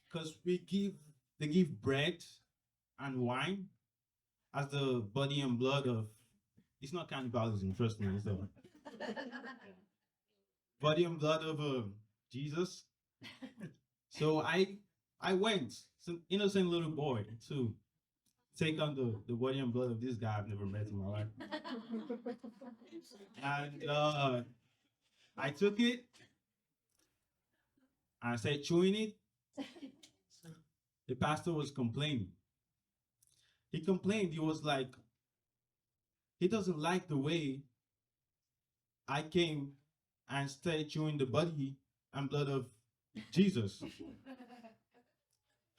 because they give bread and wine as the body and blood of, it's not cannibalism, trust me, it's the body and blood of Jesus. So I went, some innocent little boy, to take on the body and blood of this guy I've never met in my life. And I took it, and I started chewing it. The pastor was complaining. He complained, he was like, he doesn't like the way I came and started chewing the body and blood of Jesus.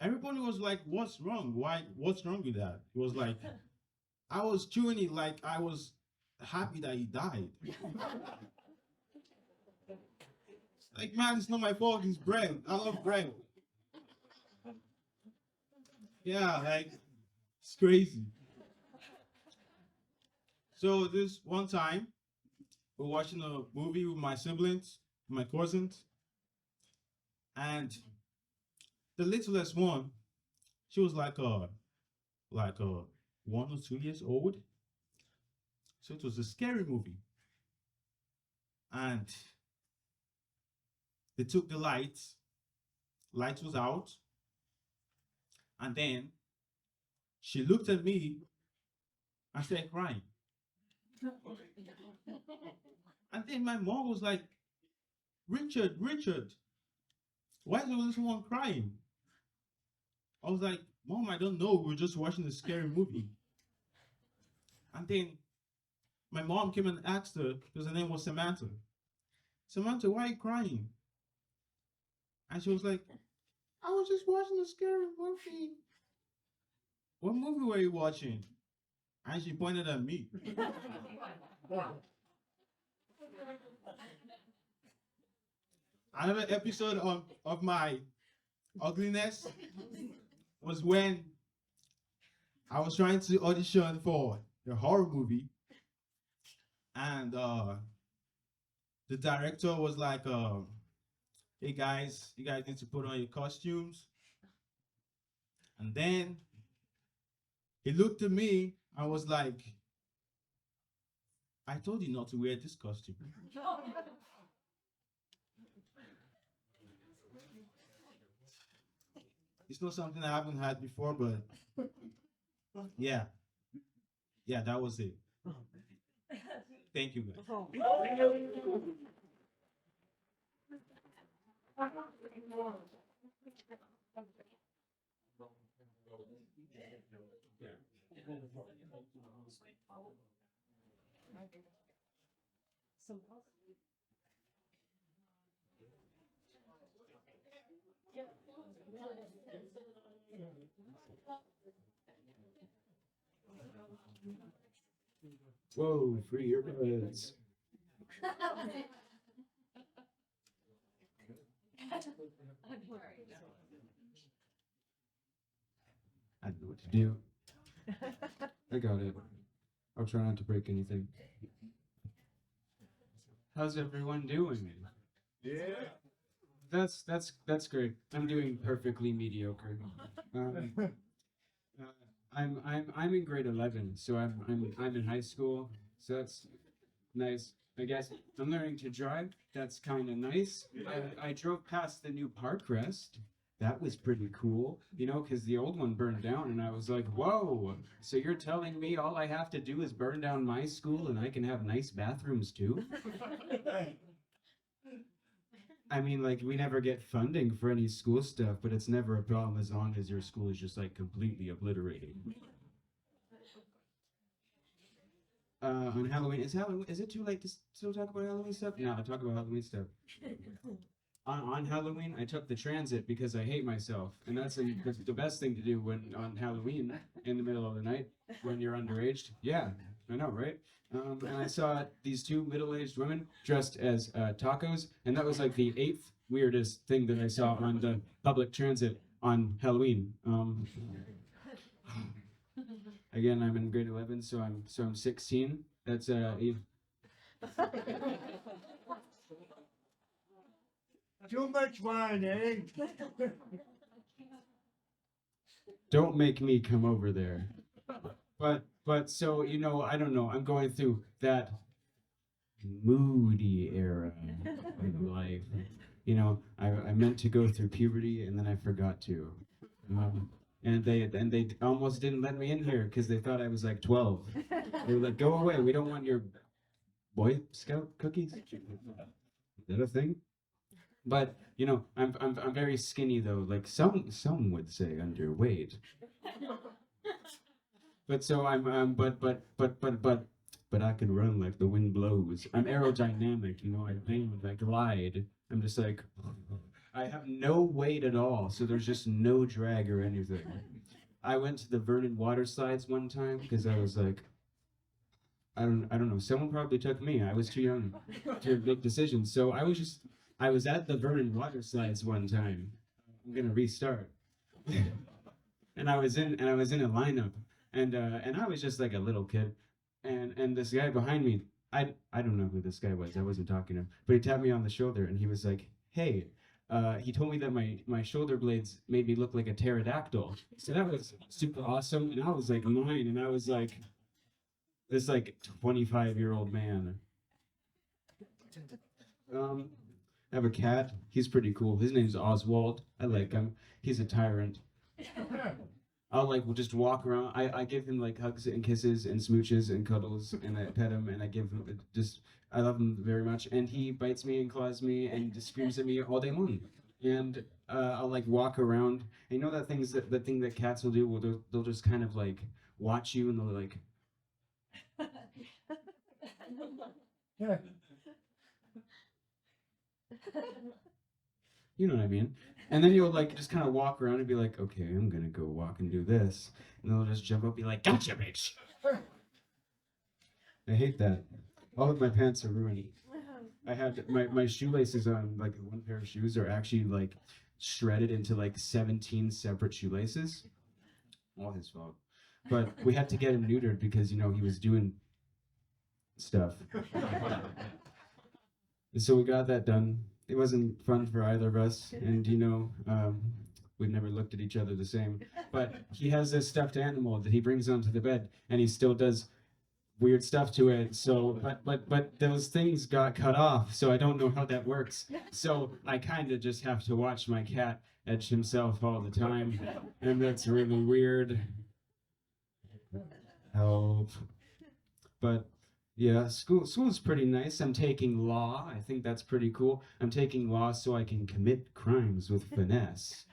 Everybody was like, what's wrong? What's wrong with that? It was like, I was chewing it like I was happy that he died. Like, man, it's not my fault, it's bread. I love bread. Yeah, like, it's crazy. So this one time, we're watching a movie with my siblings, my cousins, and the littlest one, she was like 1 or 2 years old. So it was a scary movie. And they took the lights was out, and then she looked at me and started crying. And then my mom was like, Richard, why is the little one crying? I was like, Mom, I don't know. We were just watching a scary movie. And then my mom came and asked her, because her name was Samantha. Samantha, why are you crying? And she was like, I was just watching a scary movie. What movie were you watching? And she pointed at me. Another episode of my ugliness was when I was trying to audition for a horror movie, and the director was like, "Hey guys, you guys need to put on your costumes." And then he looked at me and was like, "I told you not to wear this costume." It's not something I haven't had before, but yeah, that was it. Thank you, guys. Whoa, free earbuds. I know what to do. I got it. I'll try not to break anything. How's everyone doing? Yeah. That's great. I'm doing perfectly mediocre. I'm in grade 11, so I'm in high school, so that's nice. I guess I'm learning to drive. That's kind of nice. I drove past the new park rest. That was pretty cool, you know, because the old one burned down, and I was like, whoa, so you're telling me all I have to do is burn down my school and I can have nice bathrooms too? I mean, like, we never get funding for any school stuff, but it's never a problem as long as your school is just, like, completely obliterated. On Halloween, is it too late to still talk about Halloween stuff? No, I'll talk about Halloween stuff. On Halloween, I took the transit because I hate myself, and that's the best thing to do when on Halloween in the middle of the night when you're underaged. Yeah, I know, right? And I saw these two middle-aged women dressed as tacos, and that was like the 8th weirdest thing that I saw on the public transit on Halloween. Again, I'm in grade 11, so I'm 16. That's Too much wine, eh? Don't make me come over there. But so, you know, I don't know. I'm going through that moody era of life. You know, I meant to go through puberty and then I forgot to. And they almost didn't let me in here because they thought I was like 12. They were like, "Go away. We don't want your Boy Scout cookies." Is that a thing? But you know, I'm very skinny though. Like some would say underweight. But so but I can run like the wind blows. I'm aerodynamic, you know. I bend, I glide. I'm just like, I have no weight at all, so there's just no drag or anything. I went to the Vernon water slides one time because I was like, I don't know. Someone probably took me. I was too young to make decisions. So I was at the Vernon water slides one time. I'm gonna restart. And I was in a lineup, and I was just like a little kid, and this guy behind me, I don't know who this guy was. I wasn't talking to him, but he tapped me on the shoulder and he was like, "Hey." He told me that my shoulder blades made me look like a pterodactyl. So that was super awesome. And I was like 9, and I was like this like 25-year-old man. I have a cat. He's pretty cool. His name's Oswald. I like him. He's a tyrant. I'll like just walk around. I give him like hugs and kisses and smooches and cuddles, and I pet him and I give him I love him very much. And he bites me and claws me and just screams at me all day long. And I'll like walk around. And you know that the thing that cats will do? Well, they'll just kind of like watch you and they'll like. You know what I mean? And then you'll like just kind of walk around and be like, okay, I'm gonna go walk and do this. And they'll just jump up and be like, gotcha, bitch! I hate that. All of my pants are ruined. I had my shoelaces on, like one pair of shoes are actually like shredded into like 17 separate shoelaces. All his fault. But we had to get him neutered because, you know, he was doing stuff. And so we got that done. It wasn't fun for either of us. And, you know, we've never looked at each other the same. But he has this stuffed animal that he brings onto the bed, and he still does weird stuff to it. So, but those things got cut off, so I don't know how that works. So I kind of just have to watch my cat etch himself all the time, and that's really weird. Help. But yeah, school's pretty nice. I'm taking law. I think that's pretty cool. I'm taking law so I can commit crimes with finesse.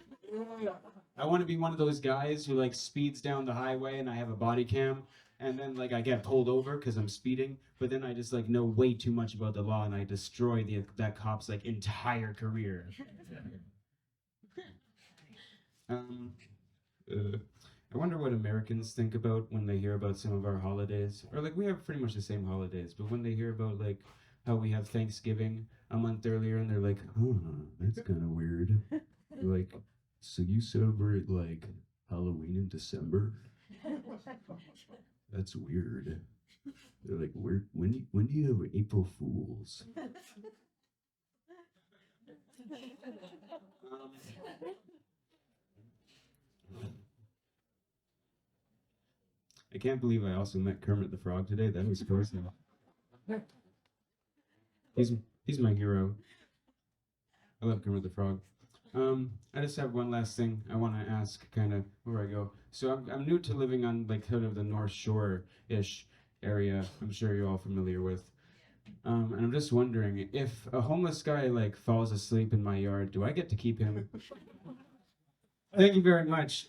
I want to be one of those guys who like speeds down the highway and I have a body cam, and then like I get pulled over because I'm speeding, but then I just like know way too much about the law and I destroy that cop's like entire career. I wonder what Americans think about when they hear about some of our holidays. Or like we have pretty much the same holidays, but when they hear about like how we have Thanksgiving a month earlier and they're like, huh, that's kind of weird. They're like, so you celebrate like Halloween in December? That's weird. They're like, when do you have April Fools? I can't believe I also met Kermit the Frog today. That was crazy. He's my hero. I love Kermit the Frog. I just have one last thing I want to ask, kind of where I go. So I'm new to living on like kind of the North Shore-ish area. I'm sure you're all familiar with. And I'm just wondering if a homeless guy like falls asleep in my yard, do I get to keep him? Thank you very much.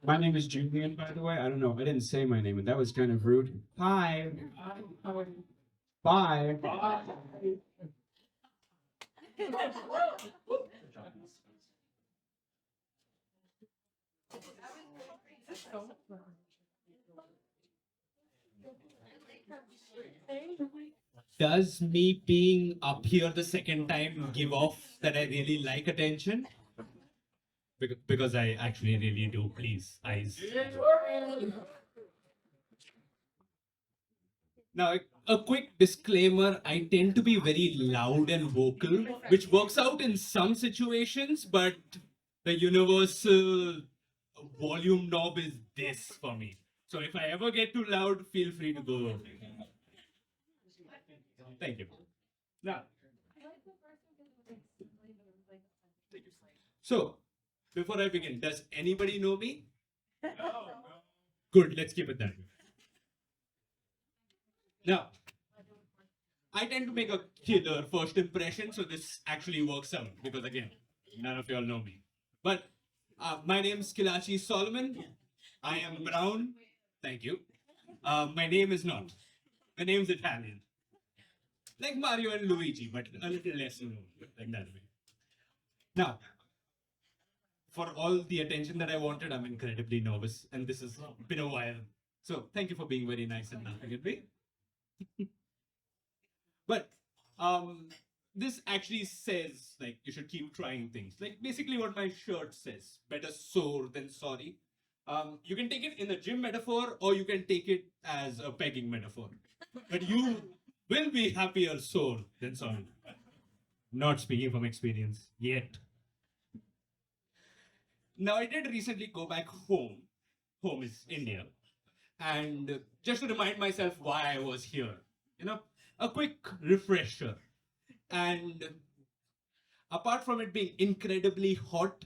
My name is Julian, by the way. I don't know. I didn't say my name, and that was kind of rude. Hi. Bye. Bye. Does me being up here the second time give off that I really like attention? Because I actually really do, please, eyes. Now, a quick disclaimer, I tend to be very loud and vocal, which works out in some situations, but the universal volume knob is this for me. So if I ever get too loud, feel free to go. Thank you. Now, so, before I begin, does anybody know me? No. Good, let's keep it that way. Now, I tend to make a killer first impression, so this actually works out, because again, none of y'all know me. But my name's Kilachi Solomon. I am brown. Thank you. My name is not. My name's Italian. Like Mario and Luigi, but a little less known, like that way. Now, for all the attention that I wanted, I'm incredibly nervous, and this has been a while. So thank you for being very nice and laughing at me. But this actually says, like, you should keep trying things. Like, basically what my shirt says, better sore than sorry. You can take it in a gym metaphor, or you can take it as a pegging metaphor. But you will be happier sore than sorry. Not speaking from experience, yet. Now, I did recently go back home. Home is India. And just to remind myself why I was here. You know, a quick refresher. And apart from it being incredibly hot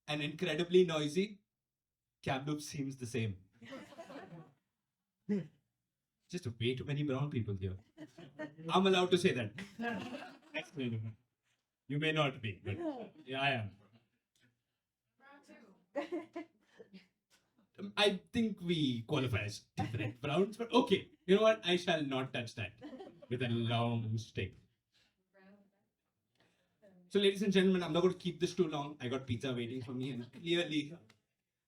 and incredibly noisy, Kamloops seems the same. Just way too many brown people here. I'm allowed to say that. You may not be, but yeah, I am. I think we qualify as different browns, but okay. You know what? I shall not touch that with a long stick. So, ladies and gentlemen, I'm not going to keep this too long. I got pizza waiting for me, and clearly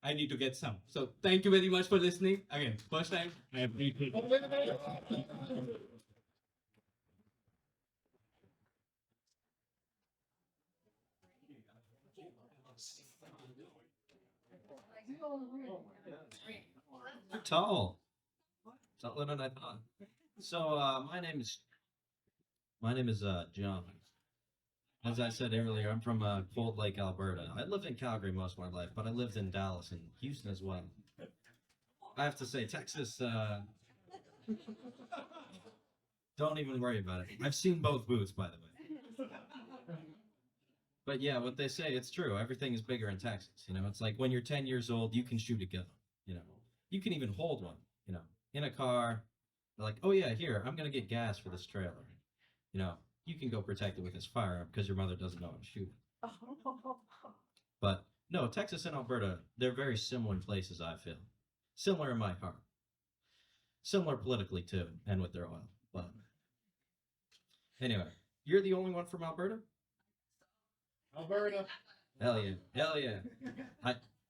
I need to get some. So thank you very much for listening. Again, first time I appreciate it. You're tall. Taller than I thought. So my name is John. As I said earlier, I'm from Cold Lake, Alberta. I lived in Calgary most of my life, but I lived in Dallas and Houston as well. I have to say, Texas. Don't even worry about it. I've seen both booths, by the way. But yeah, what they say, it's true. Everything is bigger in Texas. You know, it's like when you're 10 years old, you can shoot a gun. You know, you can even hold one. You know, in a car. They're like, oh yeah, here, I'm gonna get gas for this trailer. You know, you can go protect it with this firearm because your mother doesn't know how to shoot it. But no, Texas and Alberta, they're very similar places, I feel. Similar in my heart. Similar politically too, and with their oil. But anyway, you're the only one from Alberta? Alberta. Hell yeah. Hell yeah.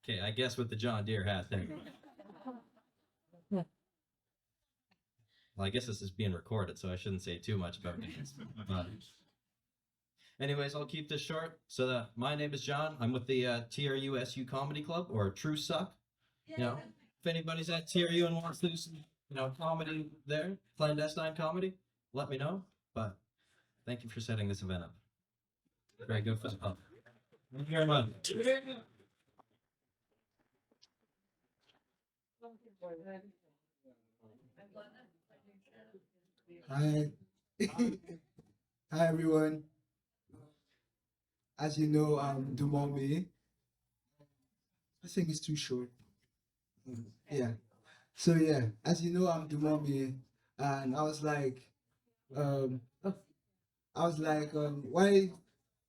Okay, I guess with the John Deere hat thing. Well, I guess this is being recorded, so I shouldn't say too much about it. But anyways, I'll keep this short. So my name is John. I'm with the TRU-SU Comedy Club, or True Suck. You know, if anybody's at TRU and wants to do some, comedy there, clandestine comedy, let me know. But thank you for setting this event up. Very good for the pub. Thank you very much. Hi. Hi, everyone. As you know, I'm Dumombe. I think it's too short. Yeah. So yeah, as you know, I'm Dumombe, and I was like, why?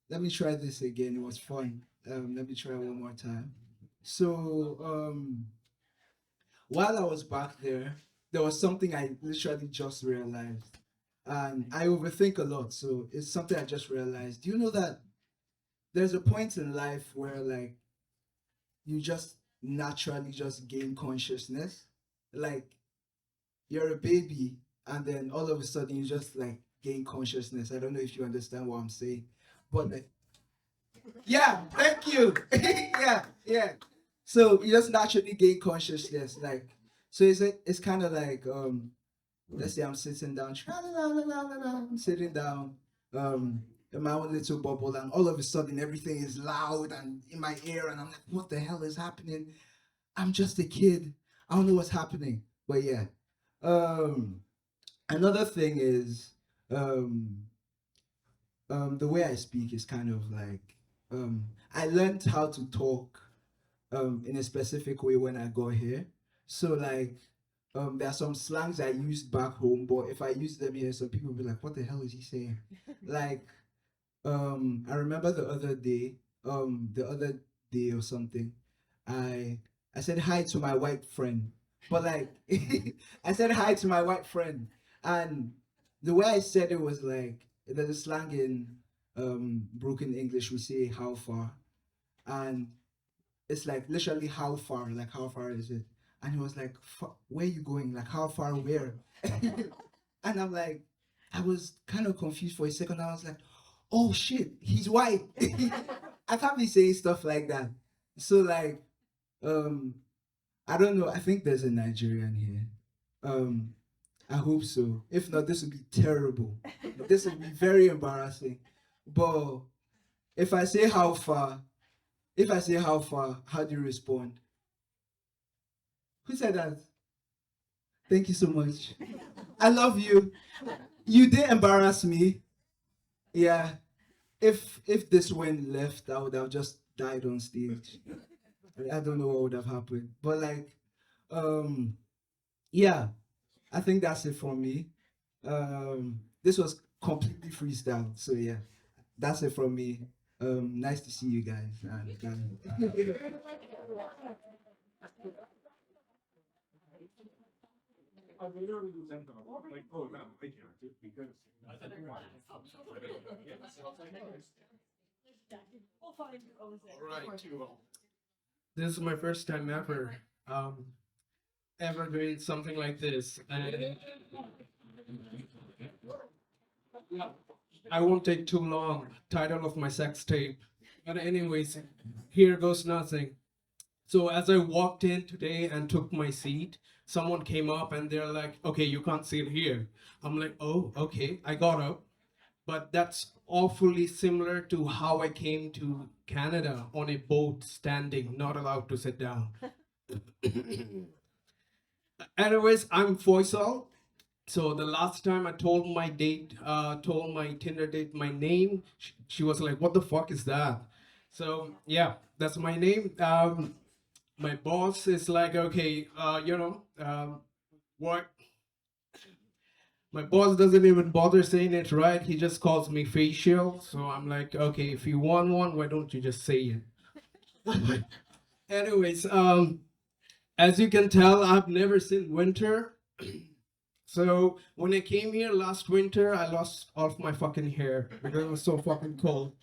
Let me try this again. It was fun. Let me try one more time. So while I was back there was something I literally just realized. And I overthink a lot, so it's something I just realized. Do you know that there's a point in life where like you just naturally just gain consciousness? Like you're a baby and then all of a sudden you just like gain consciousness. I don't know if you understand what I'm saying. But like, yeah, thank you. yeah. So you just naturally gain consciousness. Like so it's kind of like let's say I'm sitting down, I'm sitting down, in my own little bubble, and all of a sudden everything is loud and in my ear, and I'm like, what the hell is happening? I'm just a kid. I don't know what's happening. But yeah. Another thing is the way I speak is kind of like I learned how to talk in a specific way when I got here. So like there are some slangs I used back home, but if I use them here, some people will be like, what the hell is he saying? Like, I remember the other day or something, I said hi to my white friend. But like, I said hi to my white friend. And the way I said it was like, there's a slang in broken English, we say how far. And it's like literally how far, like how far is it? And he was like, where are you going? Like, how far, where? And I'm like, I was kind of confused for a second. I was like, oh shit, he's white. I can't be saying stuff like that. So like, I don't know. I think there's a Nigerian here. I hope so. If not, this would be terrible. This would be very embarrassing. But if I say how far, how do you respond? Who said that? Thank you so much. I love you. You did embarrass me. Yeah. If this went left, I would have just died on stage. I don't know what would have happened. But like, yeah, I think that's it from me. This was completely freestyle. So yeah, that's it from me. Nice to see you guys. All right, 2-0. This is my first time ever doing something like this. And I won't take too long. Title of my sex tape. But anyways, here goes nothing. So as I walked in today and took my seat, someone came up and they're like, okay, you can't sit here. I'm like, oh, okay. I got up. But that's awfully similar to how I came to Canada on a boat standing, not allowed to sit down. Anyways, I'm Faisal. So the last time I told my Tinder date my name, she was like, what the fuck is that? So yeah, that's my name. My boss is like, okay, what? My boss doesn't even bother saying it right. He just calls me facial. So I'm like, okay, if you want one, why don't you just say it? Anyways, as you can tell, I've never seen winter. So when I came here last winter, I lost all of my fucking hair because it was so fucking cold.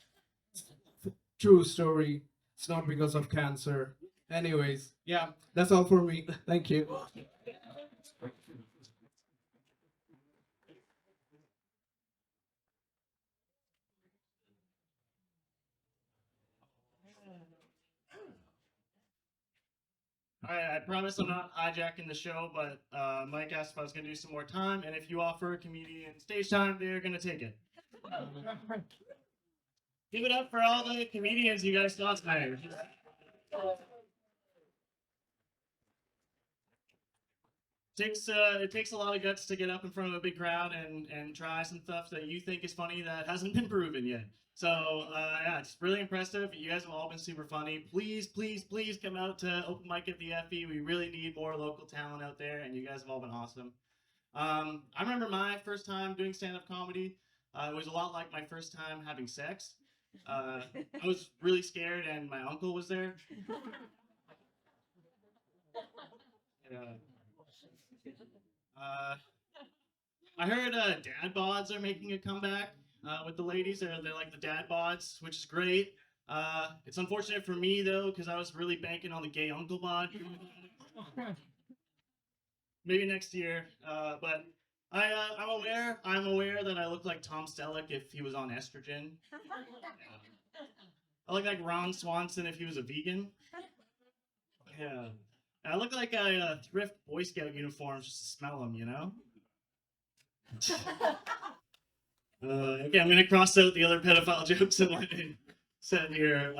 True story. It's not because of cancer. Anyways, yeah, that's all for me. Thank you. Alright, I promise I'm not hijacking the show, but Mike asked if I was going to do some more time, and if you offer a comedian stage time, they're going to take it. Give it up for all the comedians you guys saw tonight. It takes a lot of guts to get up in front of a big crowd and try some stuff that you think is funny that hasn't been proven yet. So yeah, it's really impressive. You guys have all been super funny. Please, please, please come out to open mic at the FE. We really need more local talent out there, and you guys have all been awesome. I remember my first time doing stand-up comedy. It was a lot like my first time having sex. I was really scared, and my uncle was there. Yeah. I heard dad bods are making a comeback with the ladies. They're like the dad bods, which is great. It's unfortunate for me though, because I was really banking on the gay uncle bod. Maybe next year, but I'm aware that I look like Tom Selleck if he was on estrogen. I look like Ron Swanson if he was a vegan. Yeah. I look like I thrift Boy Scout uniforms just to smell them, you know? Okay, I'm gonna cross out the other pedophile jokes in my set here.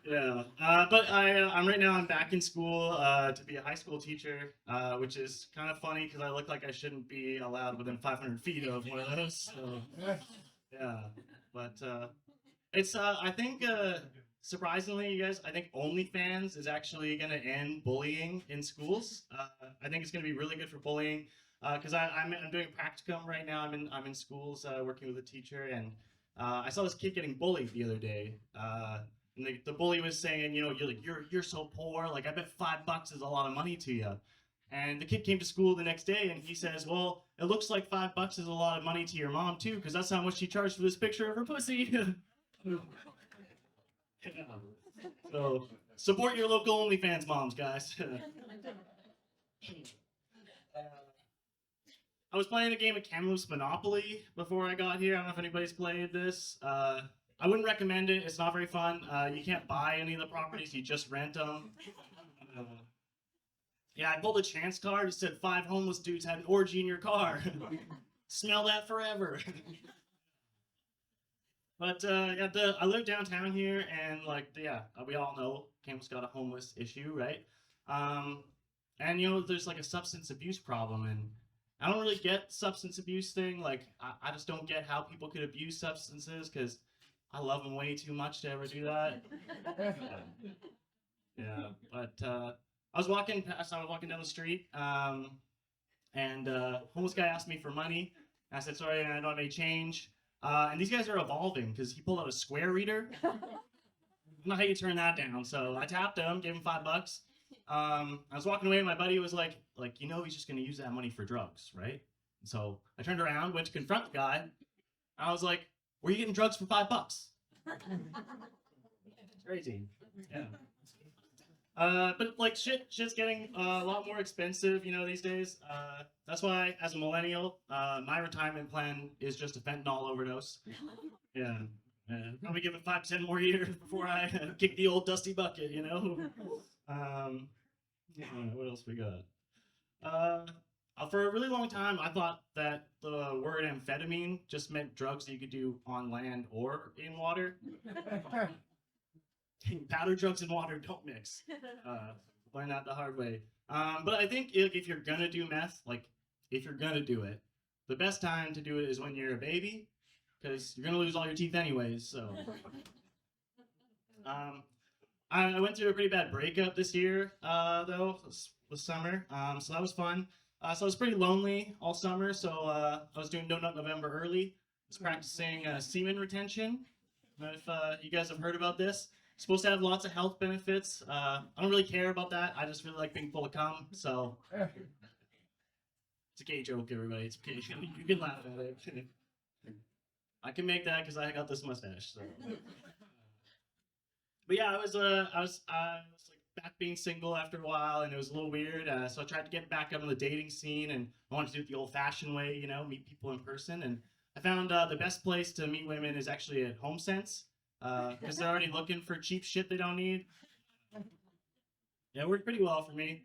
Yeah, but I'm right now. I'm back in school to be a high school teacher, which is kind of funny because I look like I shouldn't be allowed within 500 feet of one of those. So, yeah, but it's I think surprisingly, you guys, I think OnlyFans is actually gonna end bullying in schools. I think it's gonna be really good for bullying. Because I'm doing practicum right now. I'm in schools working with a teacher, and I saw this kid getting bullied the other day. And the bully was saying, you know, you're so poor. Like I bet $5 is a lot of money to you. And the kid came to school the next day, and he says, well, it looks like $5 is a lot of money to your mom too, because that's how much she charged for this picture of her pussy. So support your local OnlyFans moms, guys. I was playing a game of Camus Monopoly before I got here. I don't know if anybody's played this. I wouldn't recommend it. It's not very fun. You can't buy any of the properties. You just rent them. Yeah, I pulled a chance card. It said 5 homeless dudes had an orgy in your car. Smell that forever. But yeah, I live downtown here, and like, yeah, we all know Camus got a homeless issue, right? And you know, there's like a substance abuse problem, and I don't really get substance abuse thing. Like, I just don't get how people could abuse substances because I love them way too much to ever do that. Yeah, but I was walking down the street, and homeless guy asked me for money. I said, sorry, I don't have any change. And these guys are evolving because he pulled out a square reader. I don't know how you turn that down. So I tapped him, gave him $5. I was walking away, and my buddy was like, you know, he's just gonna use that money for drugs, right? And so I turned around, went to confront the guy. I was like, "Were you getting drugs for $5?" Crazy. Yeah. But like shit's getting a lot more expensive, you know, these days. That's why, as a millennial, my retirement plan is just a fentanyl overdose. Yeah, probably give it 5 to 10 more years before I kick the old dusty bucket, you know. What else we got? For a really long time, I thought that the word amphetamine just meant drugs that you could do on land or in water. Powder, drugs, and water don't mix. Learned that the hard way. But I think if you're gonna do meth, like if you're gonna do it, the best time to do it is when you're a baby, because you're gonna lose all your teeth anyways. So, I went through a pretty bad breakup this year, though, this summer. So that was fun. So I was pretty lonely all summer. So I was doing No Nut November early. I was practicing semen retention. I don't know if you guys have heard about this. It's supposed to have lots of health benefits. I don't really care about that. I just really like being full of cum. So it's a gay joke, everybody. It's okay. You can laugh at it. I can make that because I got this mustache. So. But yeah, I was like back being single after a while, and it was a little weird. So I tried to get back on the dating scene, and I wanted to do it the old-fashioned way, you know, meet people in person. And I found the best place to meet women is actually at HomeSense, because they're already looking for cheap shit they don't need. Yeah, it worked pretty well for me.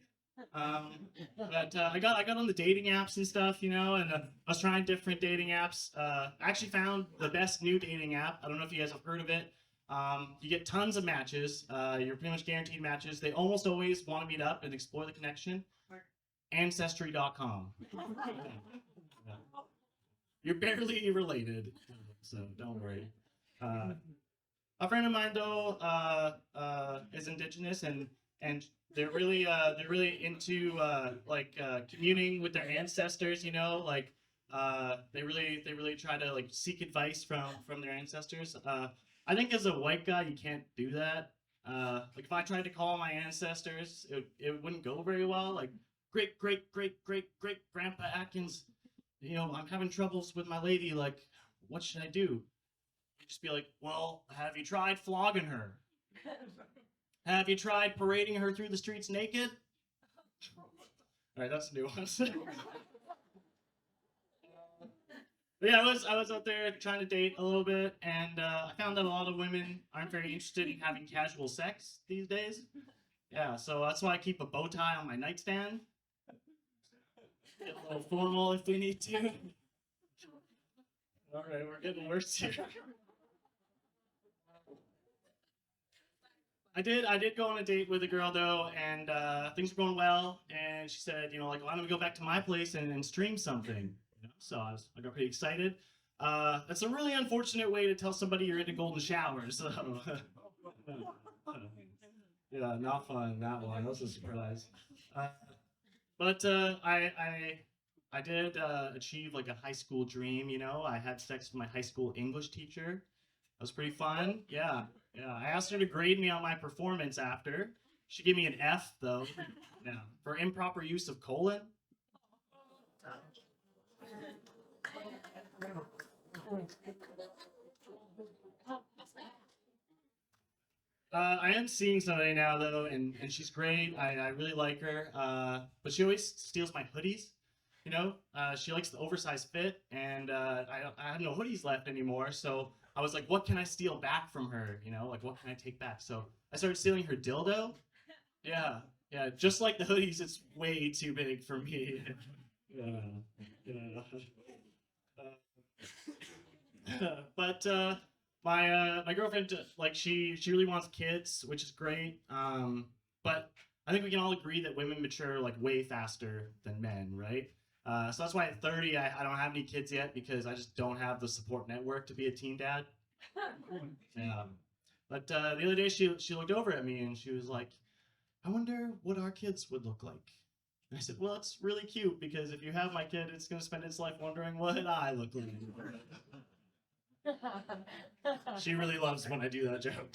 But I got on the dating apps and stuff, you know, and I was trying different dating apps. I actually found the best new dating app. I don't know if you guys have heard of it. You get tons of matches. You're pretty much guaranteed matches. They almost always want to meet up and explore the connection. Ancestry.com. Yeah. You're barely related, so don't worry. A friend of mine though is indigenous, and they're really into communing with their ancestors. You know, like they really try to like seek advice from their ancestors. I think as a white guy, you can't do that. Like if I tried to call my ancestors, it wouldn't go very well. Like great grandpa Atkins, you know, I'm having troubles with my lady. Like, what should I do? You just be like, well, have you tried flogging her? Have you tried parading her through the streets naked? All right, that's a new one. But yeah, I was out there trying to date a little bit, and I found that a lot of women aren't very interested in having casual sex these days. Yeah, so that's why I keep a bow tie on my nightstand. Get a little formal if we need to. All right, we're getting worse here. I did go on a date with a girl though, and things were going well. And she said, you know, like, why don't we go back to my place and stream something? You know, so I got pretty excited. That's a really unfortunate way to tell somebody you're into golden showers. So. Yeah, not fun. That one. That was a surprise. But I did achieve like a high school dream. You know, I had sex with my high school English teacher. That was pretty fun. Yeah. I asked her to grade me on my performance after. She gave me an F though. Yeah, for improper use of colon. I am seeing somebody now though, and she's great. I really like her. But she always steals my hoodies. You know, she likes the oversized fit, and I have no hoodies left anymore. So I was like, what can I steal back from her? You know, like what can I take back? So I started stealing her dildo. Yeah, just like the hoodies, it's way too big for me. But my girlfriend, like she really wants kids, which is great. But I think we can all agree that women mature like way faster than men, right? So that's why at 30 I don't have any kids yet, because I just don't have the support network to be a teen dad. Yeah. But the other day she looked over at me and she was like, I wonder what our kids would look like. And I said, well, it's really cute, because if you have my kid, it's going to spend its life wondering what I look like. She really loves when I do that joke.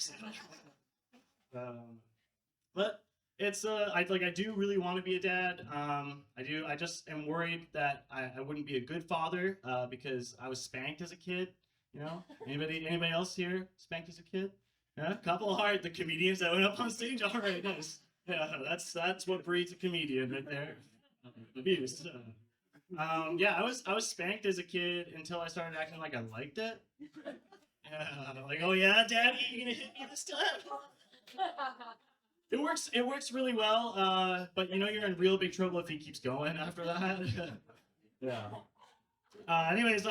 But it's I do really want to be a dad. I just am worried that I wouldn't be a good father because I was spanked as a kid. You know, anybody else here spanked as a kid? Yeah, a couple of the comedians that went up on stage. All right, nice. Yeah, that's what breeds a comedian right there. Abuse. Yeah, I was spanked as a kid until I started acting like I liked it. Yeah, like, oh yeah, Daddy, you gonna hit me this time? It works really well. But you know you're in real big trouble if he keeps going after that. Yeah. Anyways,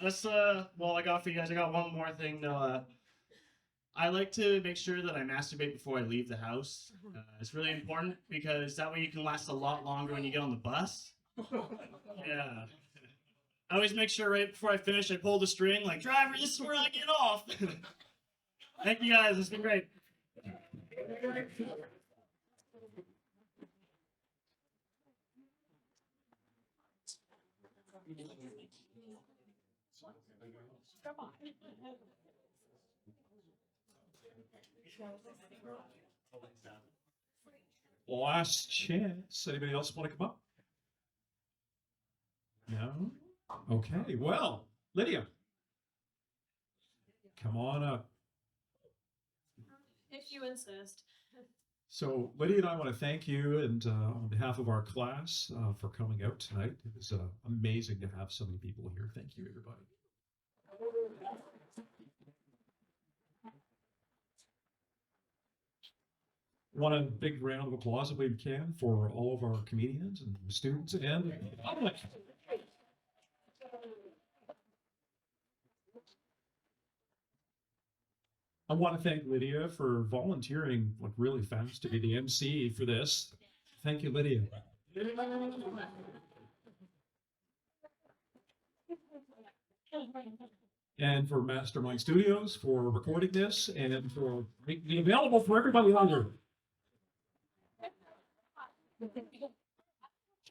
that's well I got for you guys. I got one more thing though. I like to make sure that I masturbate before I leave the house. It's really important because that way you can last a lot longer when you get on the bus. Yeah. I always make sure right before I finish, I pull the string, like, driver, this is where I get off. Thank you guys. It's been great. Last chance. Anybody else want to come up? No? Okay, well, Lydia. Come on up. If you insist. So, Lydia and I want to thank you, and on behalf of our class, for coming out tonight. It was amazing to have so many people here. Thank you, everybody. Want a big round of applause if we can for all of our comedians and students and the public. I want to thank Lydia for volunteering like really fast to be the MC for this. Thank you, Lydia. And for Mastermind Studios for recording this and for making it available for everybody out there.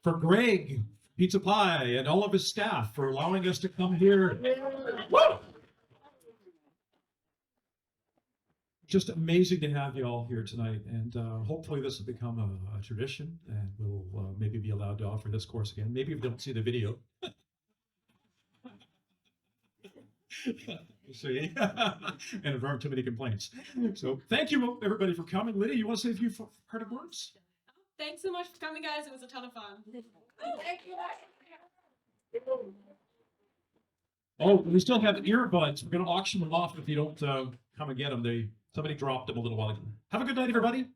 For Greg, Pizza Pie, and all of his staff for allowing us to come here. Woo! Just amazing to have you all here tonight, and hopefully this will become a tradition, and we'll maybe be allowed to offer this course again. Maybe if you don't see the video. See, and if there aren't too many complaints. So thank you everybody for coming. Lydia, you want to say a few parting words? Thanks so much for coming, guys. It was a ton of fun. Thank you. Oh, we still have earbuds. We're going to auction them off if you don't come and get them. Somebody dropped them a little while ago. Have a good night, everybody.